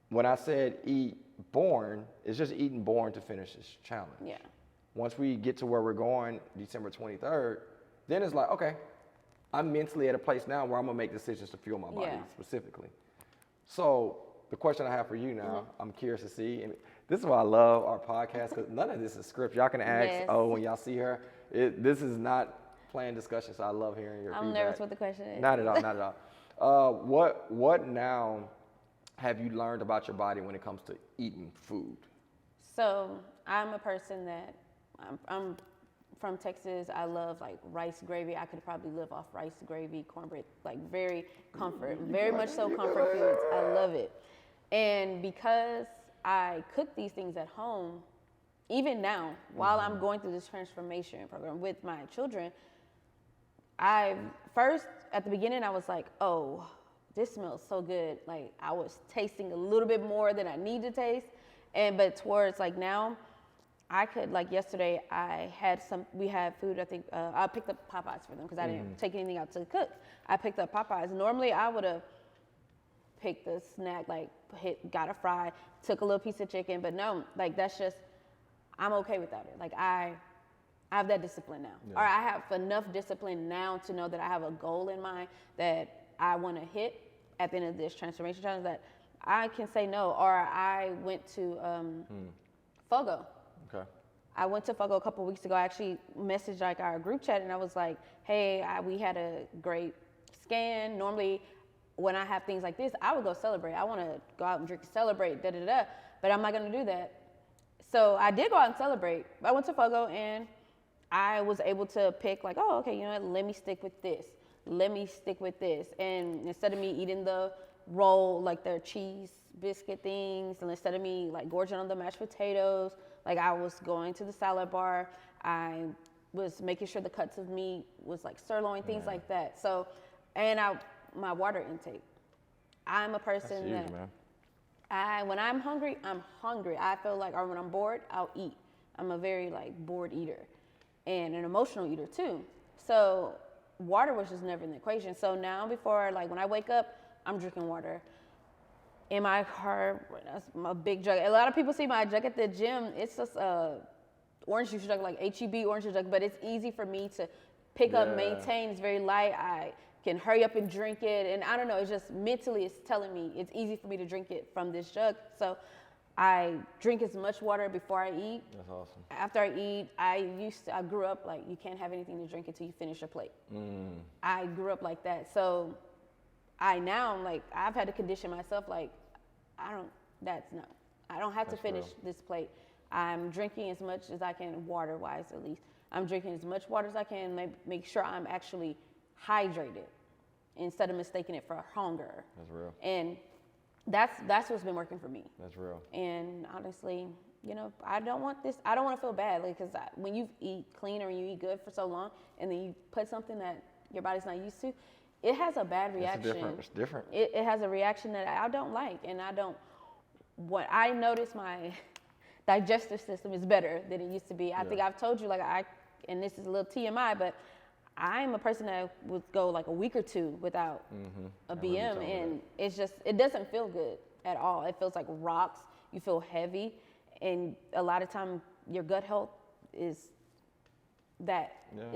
when I said eat boring, it's just eating boring to finish this challenge. Yeah. Once we get to where we're going, December 23rd, then it's like, okay, I'm mentally at a place now where I'm gonna make decisions to fuel my body specifically. So the question I have for you now, I'm curious to see, and this is why I love our podcast, because none of this is script. Y'all can ask, when y'all see her, this is not planned discussion, so I love hearing your feedback. I'm nervous what the question is. Not at all, not at all. What now have you learned about your body when it comes to eating food? So I'm a person that, I'm from Texas. I love like rice gravy. I could probably live off rice gravy, cornbread, like very much so comfort foods. I love it. And because I cook these things at home, even now, while I'm going through this transformation program with my children, at the beginning, I was like, oh, this smells so good. Like I was tasting a little bit more than I need to taste. But towards like now, I could, like yesterday, we had food, I think, I picked up Popeyes for them because I didn't take anything out to cook. I picked up Popeyes. Normally I would have picked a snack, like got a fry, took a little piece of chicken, but no, like that's just, I'm okay without it. Like I have that discipline now. Or I have enough discipline now to know that I have a goal in mind that I want to hit at the end of this transformation challenge that I can say no. Or I went to Fogo. Okay. I went to Fogo a couple weeks ago. I actually messaged like our group chat and I was like, hey, we had a great scan. Normally when I have things like this, I would go celebrate. I want to go out and drink and celebrate, but I'm not going to do that. So I did go out and celebrate. I went to Fogo and I was able to pick like, oh, okay, you know what, let me stick with this. Let me stick with this. And instead of me eating the roll, like their cheese biscuit things, and instead of me like gorging on the mashed potatoes, like I was going to the salad bar. I was making sure the cuts of meat was like sirloin, things like that. So, and my water intake. I'm a person That's huge, man. when I'm hungry, I'm hungry. I feel like, or when I'm bored, I'll eat. I'm a very like bored eater and an emotional eater too. So water was just never in the equation. So now before, like when I wake up, I'm drinking water. In my car, that's my big jug. A lot of people see my jug at the gym. It's just orange juice jug, like HEB orange juice jug, but it's easy for me to pick up, maintain. It's very light. I can hurry up and drink it. And I don't know, it's just mentally, it's telling me it's easy for me to drink it from this jug. So I drink as much water before I eat. That's awesome. After I eat, I grew up like you can't have anything to drink until you finish your plate. I grew up like that. So I'm like, I've had to condition myself like, I don't have to finish this plate. I'm drinking as much as I can, water-wise at least. I'm drinking as much water as I can, make sure I'm actually hydrated instead of mistaking it for hunger. That's real. And that's what's been working for me. That's real. And honestly, you know, I don't want to feel bad, like, because when you eat clean or when you eat good for so long and then you put something that your body's not used to, it has a bad reaction. It's different. It has a reaction that I don't like, and I notice my digestive system is better than it used to be. I think I've told you, like, and this is a little TMI, but I'm a person that would go like a week or two without a BM, and it doesn't feel good at all. It feels like rocks. You feel heavy, and a lot of time your gut health is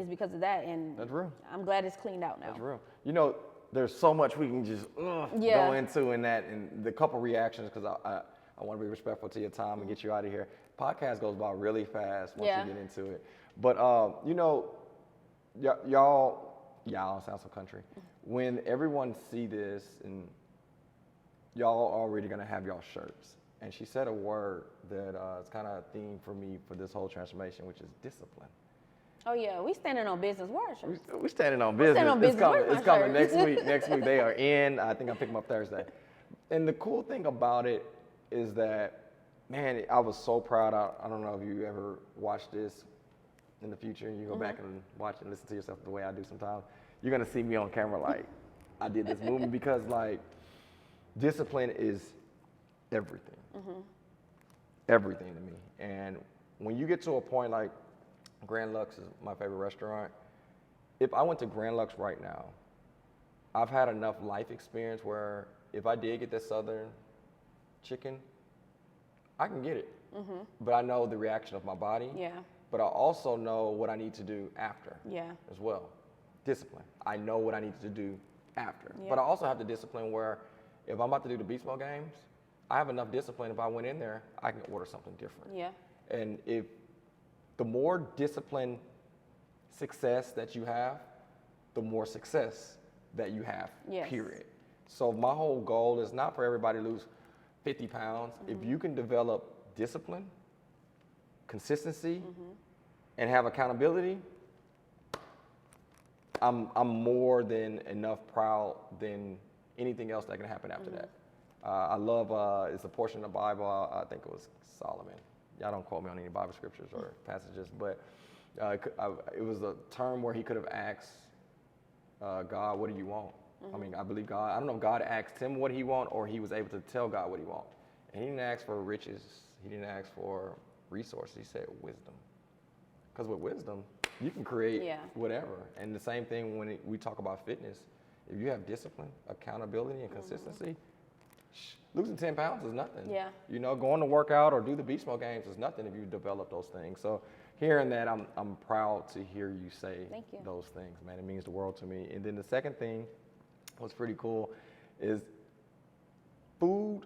because of that. And that's real. I'm glad it's cleaned out now. That's real. You know, there's so much we can just go into in that, and the couple reactions, because I want to be respectful to your time and get you out of here. Podcast goes by really fast once you get into it. But, you know, y'all sound so country. When everyone see this, and y'all already going to have y'all shirts. And she said a word that is kind of a theme for me for this whole transformation, which is discipline. Oh yeah, we standing on business. Where are shirts? We standing on business. Standing on business. It's coming next week. Next week they are in. I think I pick them up Thursday. And the cool thing about it is that, man, I was so proud. I don't know if you ever watched this in the future and you go back and watch and listen to yourself the way I do sometimes. You're gonna see me on camera like I did this movement, because like discipline is everything. Everything to me. And when you get to a point like Grand Lux is my favorite restaurant. If I went to Grand Lux right now, I've had enough life experience where if I did get that Southern chicken, I can get it. But I know the reaction of my body. Yeah. But I also know what I need to do after. Yeah. As well. Discipline. I know what I need to do after. Yeah. But I also have the discipline where if I'm about to do the beach ball games, I have enough discipline. If I went in there, I can order something different. Yeah. And if the more disciplined success that you have, the more success that you have, period. So my whole goal is not for everybody to lose 50 pounds. If you can develop discipline, consistency, and have accountability, I'm more than enough proud than anything else that can happen after that. I love, it's a portion of the Bible, I think it was Solomon. Y'all don't quote me on any Bible scriptures or passages, but it was a term where he could have asked God, what do you want? I mean, I believe God, I don't know if God asked him what he want or he was able to tell God what he want. And he didn't ask for riches. He didn't ask for resources. He said wisdom. Because with wisdom, you can create whatever. And the same thing when we talk about fitness. If you have discipline, accountability, and consistency, losing 10 pounds is nothing. Yeah. You know, going to work out or do the beach ball games is nothing if you develop those things. So hearing that, I'm proud to hear you say those things, man. It means the world to me. And then the second thing, what's pretty cool, is food,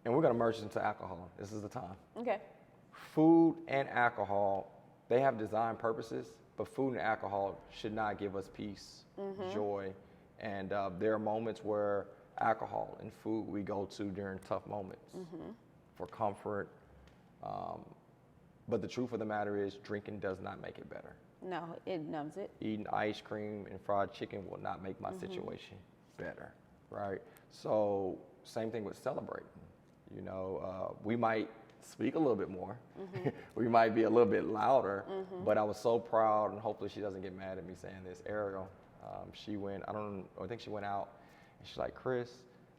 and we're gonna merge it into alcohol. This is the time. Okay. food and alcohol, they have design purposes, but food and alcohol should not give us peace, joy, and there are moments where alcohol and food we go to during tough moments for comfort. But the truth of the matter is, drinking does not make it better. No, it numbs it. Eating ice cream and fried chicken will not make my situation better, right? So same thing with celebrating. You know, we might speak a little bit more. We might be a little bit louder, but I was so proud, and hopefully she doesn't get mad at me saying this. Ariel, she went, I think she went out, and she's like, Chris,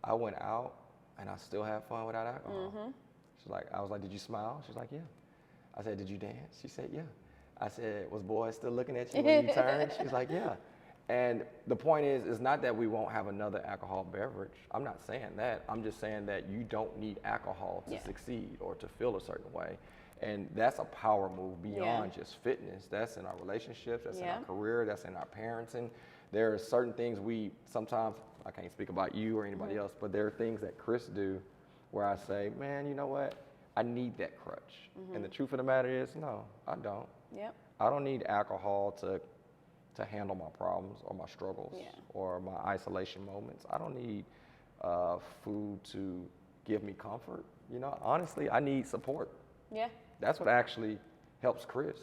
I went out and I still have fun without alcohol. She's like, I was like, did you smile? She's like, yeah. I said, did you dance? She said, yeah. I said, was boy still looking at you when you turned? She's like, yeah. And the point is, it's not that we won't have another alcohol beverage. I'm not saying that. I'm just saying that you don't need alcohol to succeed or to feel a certain way. And that's a power move beyond just fitness. That's in our relationships, that's in our career, that's in our parenting. There are certain things we sometimes, I can't speak about you or anybody else, but there are things that Chris do where I say, man, you know what? I need that crutch. And the truth of the matter is, no, I don't. I don't need alcohol to handle my problems or my struggles or my isolation moments. I don't need food to give me comfort. You know, honestly, I need support. That's what actually helps Chris.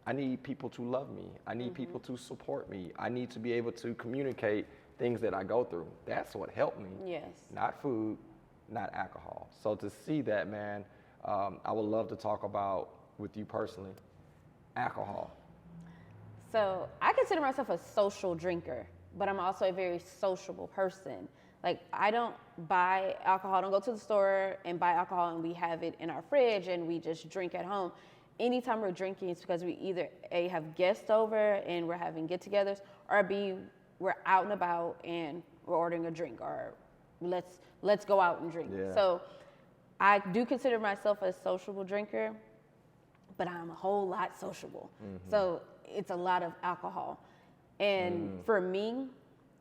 I need people to love me. I need people to support me. I need to be able to communicate things that I go through. That's what helped me. Not food, not alcohol. So to see that, man, I would love to talk about with you personally, alcohol. So I consider myself a social drinker, but I'm also a very sociable person. Like, I don't buy alcohol, I don't go to the store and buy alcohol and we have it in our fridge and we just drink at home. Anytime we're drinking, it's because we either A, have guests over and we're having get-togethers, or B, we're out and about and we're ordering a drink, or let's go out and drink. So I do consider myself a sociable drinker, but I'm a whole lot sociable. So it's a lot of alcohol. And for me,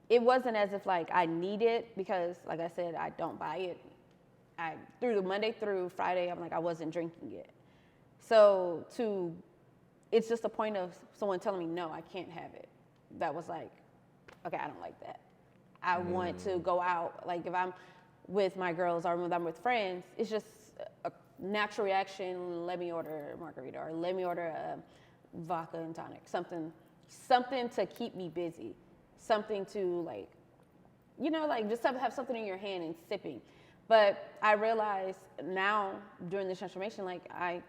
it wasn't as if like I need it, because like I said, I don't buy it. Through the Monday through Friday, I'm like, I wasn't drinking it. So it's just a point of someone telling me, no, I can't have it. That was like, okay, I don't like that. I want to go out. Like if I'm with my girls or when I'm with friends, it's just a natural reaction. Let me order a margarita, or let me order a vodka and tonic, something to keep me busy, something to like, you know, like just have something in your hand and sipping. But I realize now during this transformation, like I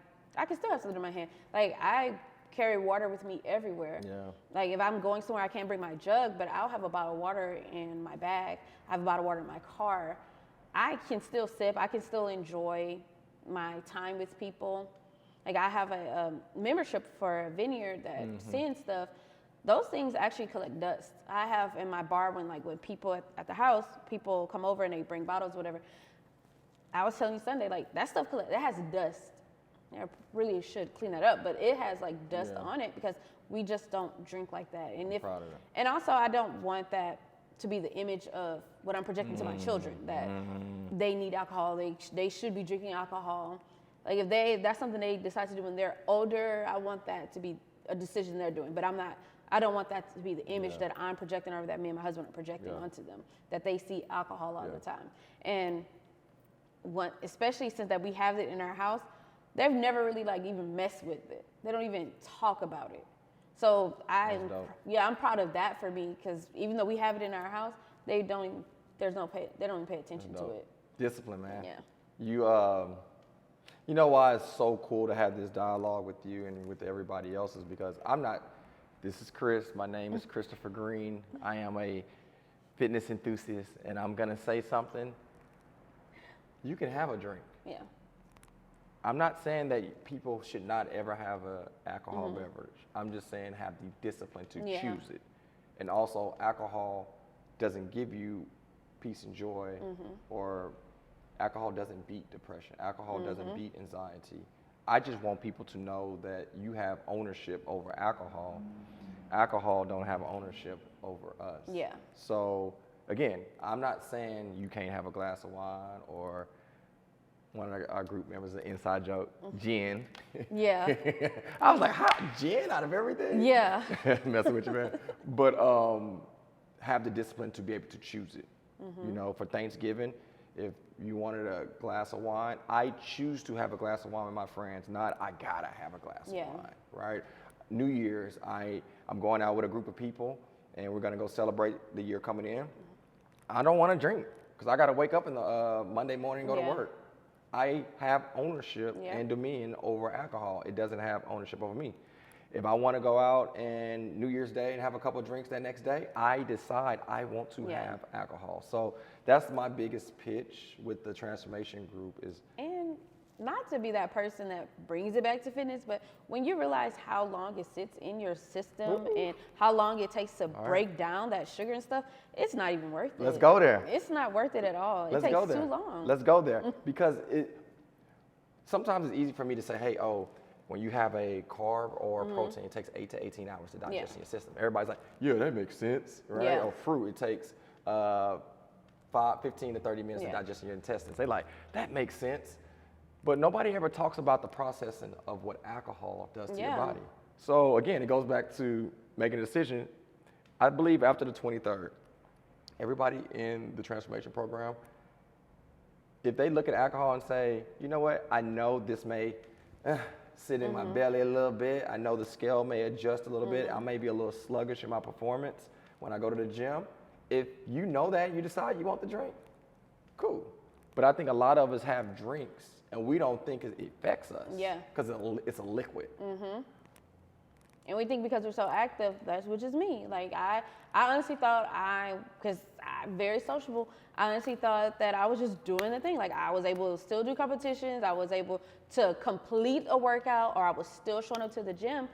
can still have something in my hand. Like I carry water with me everywhere. Like if I'm going somewhere, I can't bring my jug, but I'll have a bottle of water in my bag. I have a bottle of water in my car. I can still sip. I can still enjoy my time with people. Like I have a membership for a vineyard that sends stuff. Those things actually collect dust. I have in my bar when people at the house, people come over and they bring bottles, whatever. I was telling you Sunday, like that stuff that has dust. I really should clean that up, but it has like dust on it because we just don't drink like that. And and also I don't want that to be the image of what I'm projecting to my children, that they need alcohol, they should be drinking alcohol. Like if that's something they decide to do when they're older, I want that to be a decision they're doing. But I don't want that to be the image that I'm projecting, or that me and my husband are projecting onto them, that they see alcohol all the time. And especially since that we have it in our house, they've never really like even messed with it. They don't even talk about it. So I'm proud of that for me, because even though we have it in our house, they don't even pay attention to it. Discipline, man. You know why it's so cool to have this dialogue with you and with everybody else is because this is Chris. My name is Christopher Green. I am a fitness enthusiast, and I'm gonna say something. You can have a drink. I'm not saying that people should not ever have an alcohol beverage. I'm just saying have the discipline to choose it. And also, alcohol doesn't give you peace and joy, or alcohol doesn't beat depression. Alcohol doesn't beat anxiety. I just want people to know that you have ownership over alcohol. Alcohol don't have ownership over us. So again, I'm not saying you can't have a glass of wine or one of our group members, an inside joke, Jen. Yeah. I was like, how, Jen out of everything? Yeah. Messing with you, man. But have the discipline to be able to choose it. You know, for Thanksgiving, if you wanted a glass of wine, I choose to have a glass of wine with my friends, not I gotta have a glass of wine, right? New Year's, I'm going out with a group of people, and we're gonna go celebrate the year coming in. I don't wanna drink, because I gotta wake up in the Monday morning and go to work. I have ownership and dominion over alcohol. It doesn't have ownership over me. If I want to go out and New Year's Day and have a couple of drinks that next day, I decide I want to have alcohol. So that's my biggest pitch with the transformation group is. And not to be that person that brings it back to fitness, but when you realize how long it sits in your system and how long it takes to break down that sugar and stuff, it's not even worth it. Let's go there. It's not worth it at all. It takes too long. Let's go there. Because sometimes it's easy for me to say, hey, when you have a carb or a protein, it takes 8 to 18 hours to digest in your system. Everybody's like, yeah, that makes sense, right? Yeah. Or fruit, it takes 15 to 30 minutes to digest in your intestines. They like, that makes sense. But nobody ever talks about the processing of what alcohol does to your body. So again, it goes back to making a decision. I believe after the 23rd, everybody in the transformation program, if they look at alcohol and say, you know what, I know this may sit in my belly a little bit. I know the scale may adjust a little bit. I may be a little sluggish in my performance when I go to the gym. If you know that, you decide you want the drink, cool. But I think a lot of us have drinks and we don't think it affects us. Yeah. Because it's a liquid. And we think because we're so active, which is me. Like I honestly thought because I'm very sociable, I honestly thought that I was just doing the thing. Like I was able to still do competitions, I was able to complete a workout, or I was still showing up to the gym,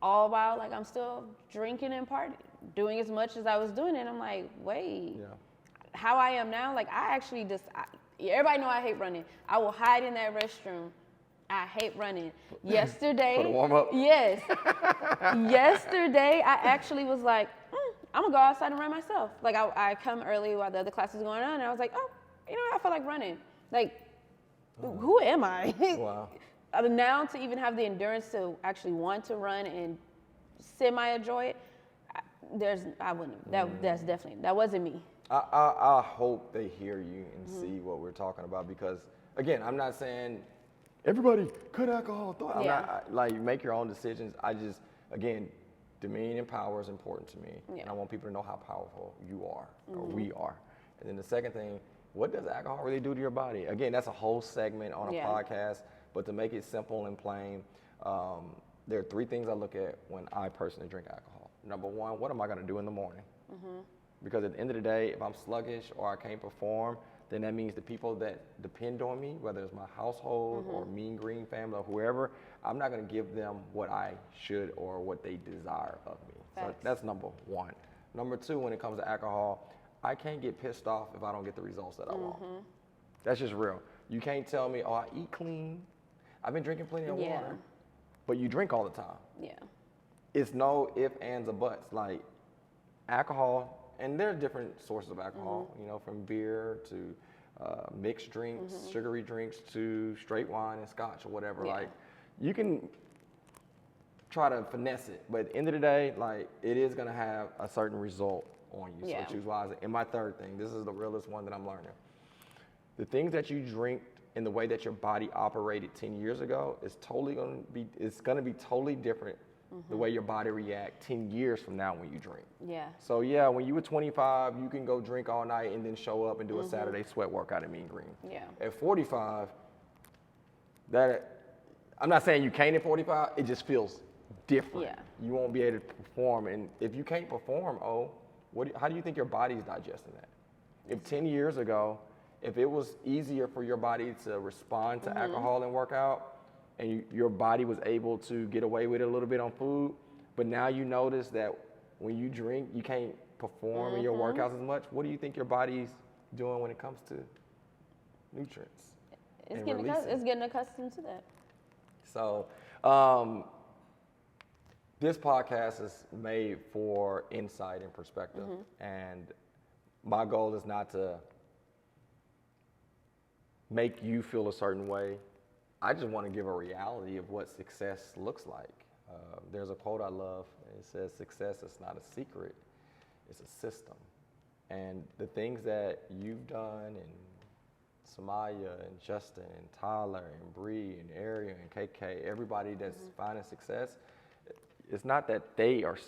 all while like I'm still drinking and partying, doing as much as I was doing. And I'm like, wait, how I am now, like I actually everybody know I hate running. I will hide in that restroom. I hate running. Yesterday, for the warm up. Yes. Yesterday, I actually was like, I'm gonna go outside and run myself. Like I come early while the other class is going on, and I was like, oh, you know, I feel like running. Like, who am I? Wow. Now to even have the endurance to actually want to run and semi-enjoy it, that wasn't me. I hope they hear you and see what we're talking about, because again, I'm not saying everybody cut alcohol. I'm not, like, make your own decisions. Again, dominion and power is important to me. And I want people to know how powerful you are, or we are. And then the second thing, what does alcohol really do to your body? Again, that's a whole segment on a podcast, but to make it simple and plain, there are 3 things I look at when I personally drink alcohol. Number 1, what am I gonna do in the morning? Because at the end of the day, if I'm sluggish or I can't perform, then that means the people that depend on me, whether it's my household or Mean Green family or whoever, I'm not going to give them what I should or what they desire of me. So that's number 1. Number 2, when it comes to alcohol, I can't get pissed off if I don't get the results that I want. That's just real. You can't tell me, oh, I eat clean. I've been drinking plenty of water. But you drink all the time. Yeah. It's no ifs, ands, or buts. Like alcohol, and there are different sources of alcohol, you know, from beer to mixed drinks, sugary drinks, to straight wine and scotch or whatever. Like, you can try to finesse it, but at the end of the day, like, it is going to have a certain result on you. So choose wisely. And my third thing, this is the realest one that I'm learning. The things that you drink and the way that your body operated 10 years ago is totally going to be totally different the way your body reacts 10 years from now when you drink. Yeah. So yeah, when you were 25, you can go drink all night and then show up and do a Saturday sweat workout at Mean Green. Yeah. At 45, I'm not saying you can't at 45, it just feels different. Yeah. You won't be able to perform, and if you can't perform, how do you think your body's digesting that? If 10 years ago, if it was easier for your body to respond to alcohol and workout, and your body was able to get away with it a little bit on food, but now you notice that when you drink, you can't perform in your workouts as much. What do you think your body's doing when it comes to nutrients? It's getting accustomed to that. So this podcast is made for insight and perspective, and my goal is not to make you feel a certain way. I just want to give a reality of what success looks like. There's a quote I love. It says, "Success is not a secret, it's a system." And the things that you've done, and Samaya and Justin and Tyler and Bree and Aria and KK, everybody that's finding success, it's not that they are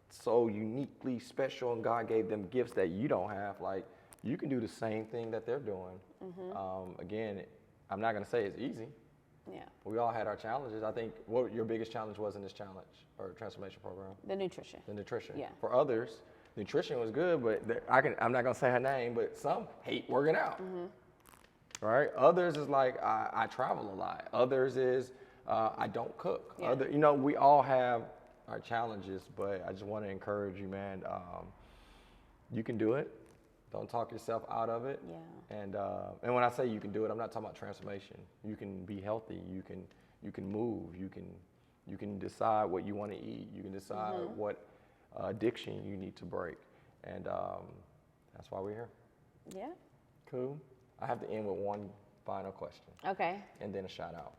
so uniquely special and God gave them gifts that you don't have. Like, you can do the same thing that they're doing. Again, I'm not going to say it's easy. Yeah. We all had our challenges. I think what your biggest challenge was in this challenge or transformation program? The nutrition. The nutrition. Yeah. For others, nutrition was good, but I'm not going to say her name, but some hate working out. Right? Others is like, I travel a lot. Others is, I don't cook. Yeah. We all have our challenges, but I just want to encourage you, man. You can do it. Don't talk yourself out of it. Yeah. And when I say you can do it, I'm not talking about transformation. You can be healthy. You can move. You can decide what you want to eat. You can decide what addiction you need to break. And that's why we're here. Yeah. Cool. I have to end with one final question. Okay. And then a shout out.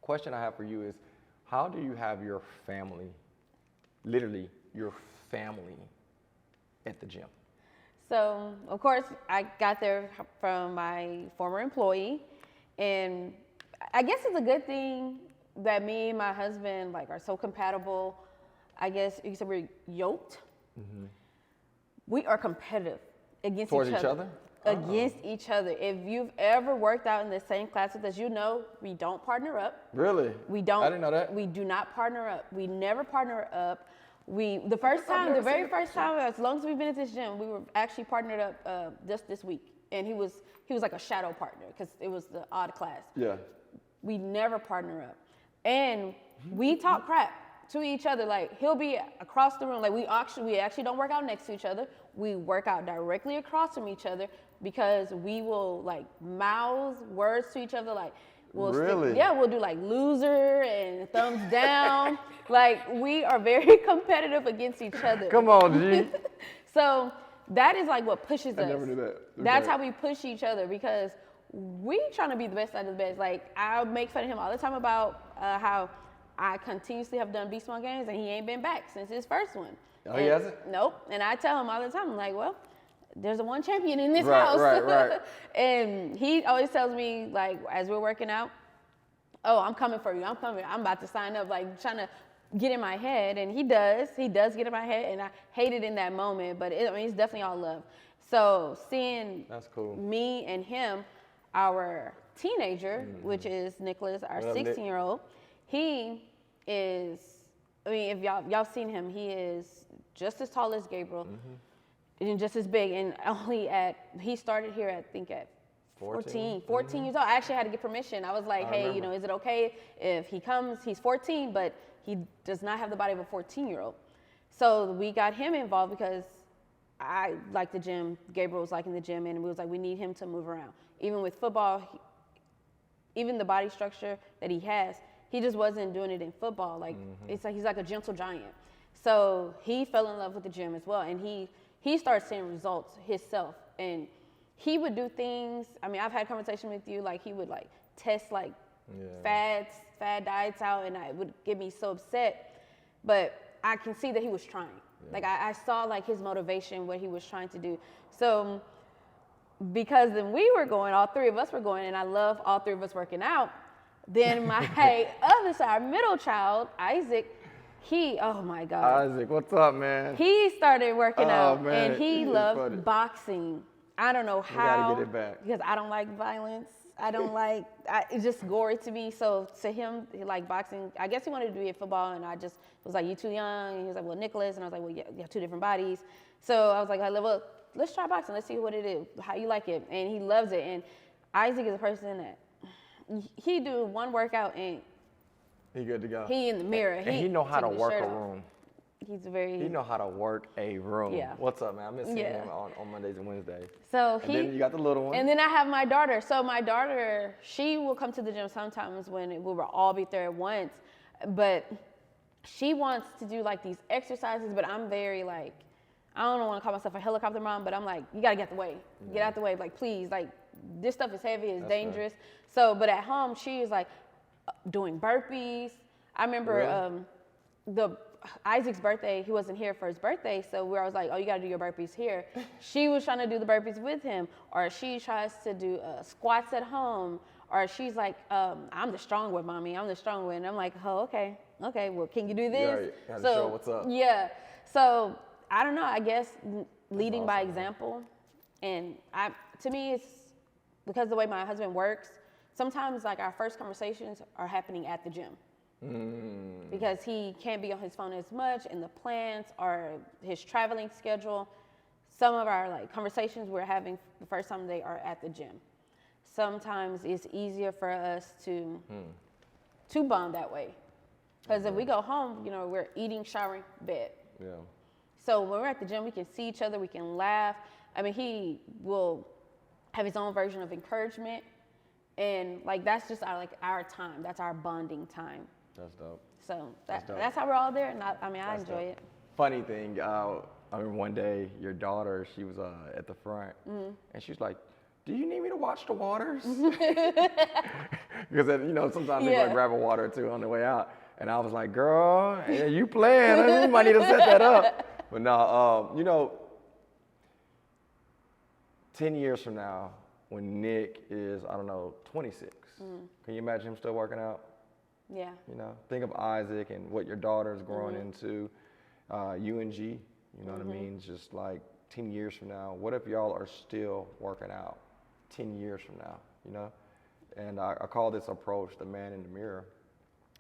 Question I have for you is, how do you have your family, literally your family, at the gym? So, of course, I got there from my former employee, and I guess it's a good thing that me and my husband are so compatible. I guess you could say we're yoked. We are competitive against Towards each other. Against each other. If you've ever worked out in the same class with us, we don't partner up. Really? We don't. I didn't know that. We do not partner up. We never partner up. The very first time, as long as we've been at this gym, we were actually partnered up just this week. And he was like a shadow partner because it was the odd class. Yeah. We never partner up. And we talk crap to each other. Like, he'll be across the room. Like, we actually don't work out next to each other. We work out directly across from each other because we will mouth words to each other. Like, we'll we'll do loser and thumbs down. We are very competitive against each other. Come on, G. So that is what pushes us. I never knew that. Okay. That's how we push each other because we trying to be the best out of the best. I make fun of him all the time about how I continuously have done Beast Mode games and he ain't been back since his first one. Oh, he hasn't? Nope. And I tell him all the time, I'm like, well, there's a one champion in this right, house. Right. And he always tells me, as we're working out, oh, I'm coming for you. I'm coming. I'm about to sign up, trying to get in my head. And he does get in my head. And I hate it in that moment, but it's definitely all love. So seeing That's cool. Me and him, our teenager, which is Nicholas, our 16-year-old, he is, if y'all seen him, he is just as tall as Gabriel and just as big. And he started here, I think, at 14 years old. I actually had to get permission. I was like, hey, is it okay if he comes? He's 14, but he does not have the body of a 14-year-old. So we got him involved because I like the gym. Gabriel was liking the gym, and we was like, we need him to move around. Even with football, even the body structure that he has, he just wasn't doing it in football. It's like he's like a gentle giant. So he fell in love with the gym as well, and he started seeing results himself. And he would do things. I mean, I've had conversation with you. He would test fad diets out, and it would get me so upset. But I can see that he was trying. Yeah. I saw his motivation, what he was trying to do. So because then we were going, all three of us were going, and I love all three of us working out. Then my other side, our middle child, Isaac, oh my God. Isaac, what's up, man? He started working out, man. And he loves boxing. I don't know how. We gotta get it back. Because I don't like violence. I don't it's just gory to me. So to him, he liked boxing. I guess he wanted to be in football, and I just was like, you too young. And he was like, well, Nicholas. And I was like, well, you have two different bodies. So I was like, well, let's try boxing. Let's see what it is, how you like it. And he loves it. And Isaac is a person that he do one workout and he good to go. He in the mirror. And he know how to work a room. He know how to work a room. Yeah. What's up, man? I've been seeing him on Mondays and Wednesdays. So then you got the little one. And then I have my daughter. So my daughter, she will come to the gym sometimes when we will all be there at once. But she wants to do these exercises, but I'm very I don't want to call myself a helicopter mom, but I'm like, you gotta get out the way. Get out the way, please, this stuff is heavy, it's That's dangerous. So, but at home, she is like doing burpees. I remember Isaac's birthday, he wasn't here for his birthday, so I was like, oh, you gotta do your burpees here. She was trying to do the burpees with him, or she tries to do squats at home, or she's like, I'm the strong one, mommy, I'm the strong one. And I'm like, oh, okay, well, can you do this? Yeah, so, show what's up. Yeah, so I don't know, I guess leading awesome, by example, and to me, it's because the way my husband works, sometimes like our first conversations are happening at the gym. Because he can't be on his phone as much, and the plans or his traveling schedule. Some of our like conversations we're having the first time they are at the gym. Sometimes it's easier for us to bond that way. Because if we go home, you know, we're eating, showering, bed. Yeah. So when we're at the gym, we can see each other, we can laugh. I mean, he will have his own version of encouragement, and like that's just our time. That's our bonding time. That's dope. So that's how we're all there, and I enjoy it. Funny thing, I remember one day your daughter, she was at the front, and she's like, "Do you need me to watch the waters?" Because you know sometimes they like grab a water or two on the way out, and I was like, "Girl, you playing? You might need to set that up." But no, you know, 10 years from now, when Nick is 26, can you imagine him still working out? Yeah. You know, think of Isaac and what your daughter's growing into, UNG, you know what I mean? Just like 10 years from now, what if y'all are still working out 10 years from now, you know? And I call this approach the man in the mirror.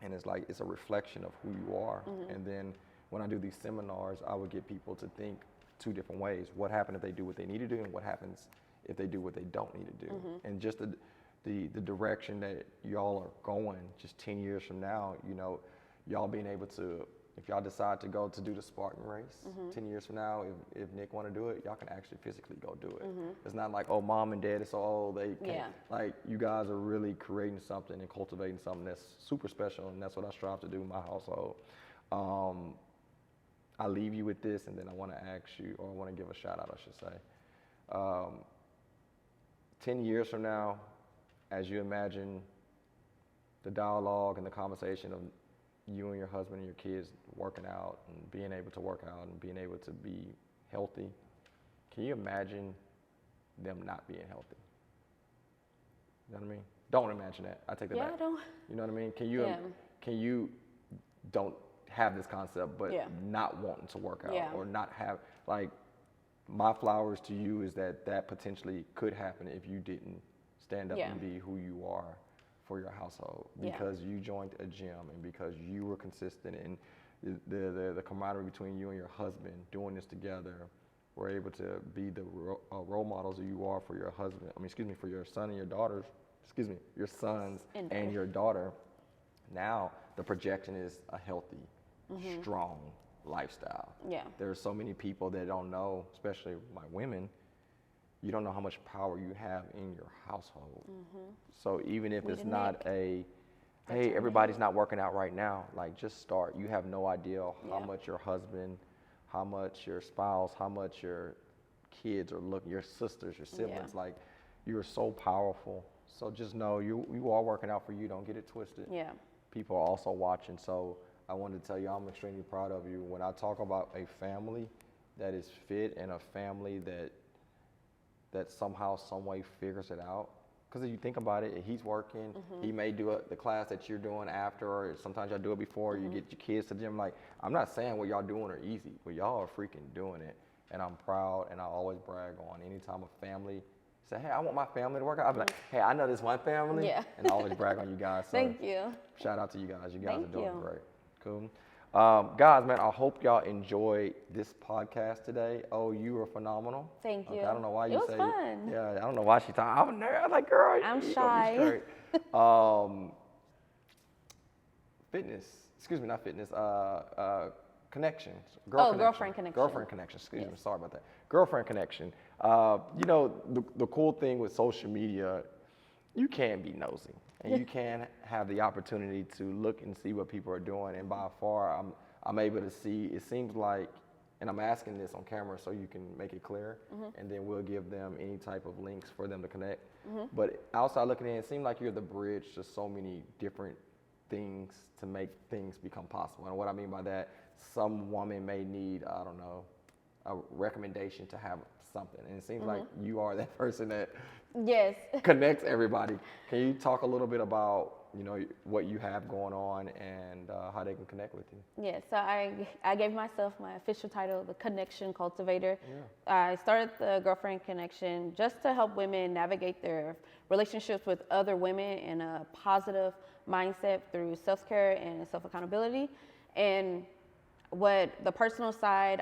And it's like, it's a reflection of who you are. And then when I do these seminars, I would get people to think two different ways. What happens if they do what they need to do, and what happens if they do what they don't need to do? And just the direction that y'all are going just 10 years from now, you know, y'all being able to, if y'all decide to go to do the Spartan race 10 years from now, if Nick want to do it, y'all can actually physically go do it. It's not like, oh, mom and dad is so old, they can't. Like, you guys are really creating something and cultivating something that's super special, and that's what I strive to do in my household. I'll leave you with this, and then I want to ask you, or I want to give a shout out, I should say. 10 years from now, as you imagine the dialogue and the conversation of you and your husband and your kids working out and being able to work out and being able to be healthy, can you imagine them not being healthy? You know what I mean? Don't imagine that. I take that back. I don't. You know what I mean? Can you don't have this concept, but not wanting to work out or not have, like, my flowers to you is that potentially could happen if you didn't stand up and be who you are for your household, because you joined a gym and because you were consistent, and the camaraderie between you and your husband doing this together, were able to be the role models that you are for your husband. For your son and your daughters. Your sons and your daughter. Now the projection is a healthy, strong lifestyle. Yeah. There are so many people that don't know, especially my women. You don't know how much power you have in your household. So even if it's not hey, everybody's not working out right now, like, just start. You have no idea how much your husband, how much your spouse, how much your kids are looking, your sisters, your siblings, like, you are so powerful. So just know you are working out for you. Don't get it twisted. Yeah. People are also watching. So I wanted to tell you, I'm extremely proud of you. When I talk about a family that is fit and a family that somehow, some way figures it out. Because if you think about it, he's working, he may do the class that you're doing after, or sometimes y'all do it before, you get your kids to the gym. Like, I'm not saying what y'all doing are easy, but y'all are freaking doing it. And I'm proud, and I always brag on anytime a family say, hey, I want my family to work out. I'll be like, hey, I know this one family. Yeah. And I always brag on you guys. So thank you. Shout out to you guys. You guys are doing great. Cool. Guys, man, I hope y'all enjoyed this podcast today. Oh, you were phenomenal. Thank you. I don't know why you say. It was fun. Yeah, I don't know why she talking. I'm nervous. I'm like, girl, I'm shy. Fitness. Excuse me, not fitness. Connections. Girlfriend connection. Girlfriend connection. Excuse me. Sorry about that. Girlfriend connection. You know, the cool thing with social media, you can be nosy. And you can have the opportunity to look and see what people are doing. And by far, I'm able to see, it seems like, and I'm asking this on camera so you can make it clear, and then we'll give them any type of links for them to connect. But outside looking in, it seemed like you're the bridge to so many different things to make things become possible. And what I mean by that, some woman may need, I don't know, a recommendation to have something. And it seems like you are that person that Yes. connects everybody. Can you talk a little bit about, what you have going on and how they can connect with you? Yeah, so I gave myself my official title, the Connection Cultivator. Yeah. I started the Girlfriend Connection just to help women navigate their relationships with other women in a positive mindset through self-care and self-accountability. And what the personal side,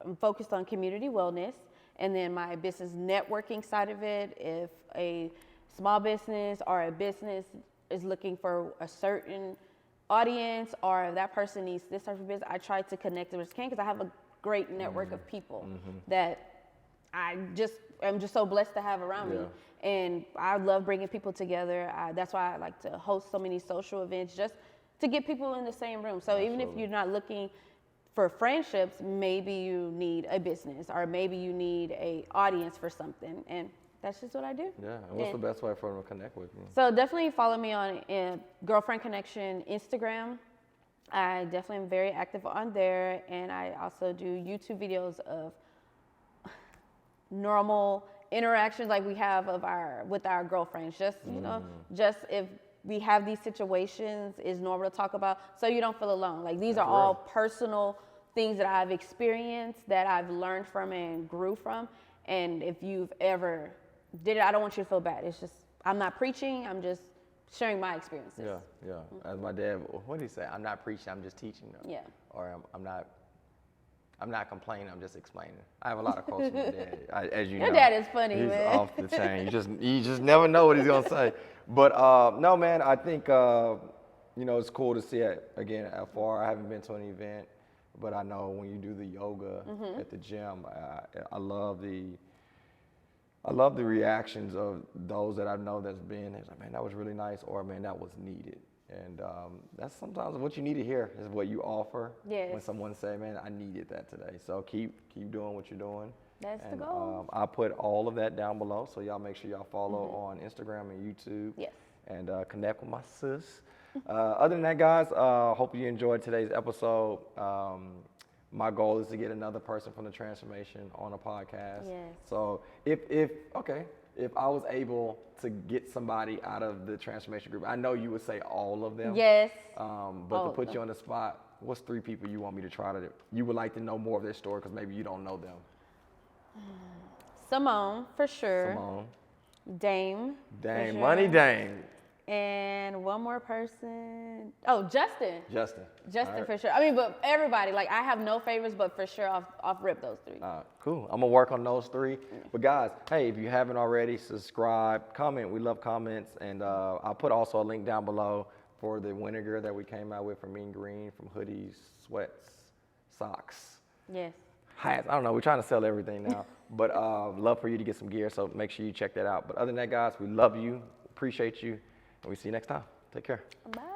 I'm focused on community wellness, and then my business networking side of it, if a small business or a business is looking for a certain audience, or if that person needs this type of business, I try to connect them as I can, because I have a great network of people that I'm just so blessed to have around me. And I love bringing people together. That's why I like to host so many social events, just to get people in the same room. So even if you're not looking for friendships, maybe you need a business, or maybe you need a audience for something, and that's just what I do. Yeah, and what's the best way for them to connect with you? So definitely follow me on Girlfriend Connection Instagram. I definitely am very active on there, and I also do YouTube videos of normal interactions like we have with our girlfriends. Just just if we have these situations, is normal to talk about, so you don't feel alone. Like these are all personal things that I've experienced, that I've learned from and grew from. And if you've ever did it, I don't want you to feel bad. It's just, I'm not preaching, I'm just sharing my experiences. Yeah. As my dad, what did he say? I'm not preaching, I'm just teaching them. Yeah. Or I'm not complaining, I'm just explaining. I have a lot of quotes from my dad. As you know. Your dad is funny, he's man. off the chain. You just never know what he's gonna say. But no, man, I think it's cool to see it again afar. I haven't been to an event, but I know when you do the yoga at the gym, I love the reactions of those that I know that's been. It's like, man, that was really nice, or man, that was needed. And that's sometimes what you need to hear is what you offer. Yes. When someone say, man, I needed that today. So keep doing what you're doing. That's the goal. I'll put all of that down below, so y'all make sure y'all follow on Instagram and YouTube. Yes. And connect with my sis. Other than that, guys, hope you enjoyed today's episode. My goal is to get another person from the transformation on a podcast. Yes. So if I was able to get somebody out of the transformation group, I know you would say all of them. Yes. But to put you on the spot, what's 3 people you want me to try you would like to know more of their story, because maybe you don't know them? Simone, for sure. Simone. Dame. Dame, sure. Money Dame. And one more person. Oh, Justin. Justin, right. For sure. I mean, but everybody, like, I have no favorites, but for sure off rip those 3. Cool. I'm gonna work on those 3. But guys, hey, if you haven't already, subscribe, comment. We love comments, and I'll put also a link down below for the winter gear that we came out with from Mean Green, from hoodies, sweats, socks. Yes. Hats. I don't know. We're trying to sell everything now, but love for you to get some gear. So make sure you check that out. But other than that, guys, we love you, appreciate you, and we see you next time. Take care. Bye.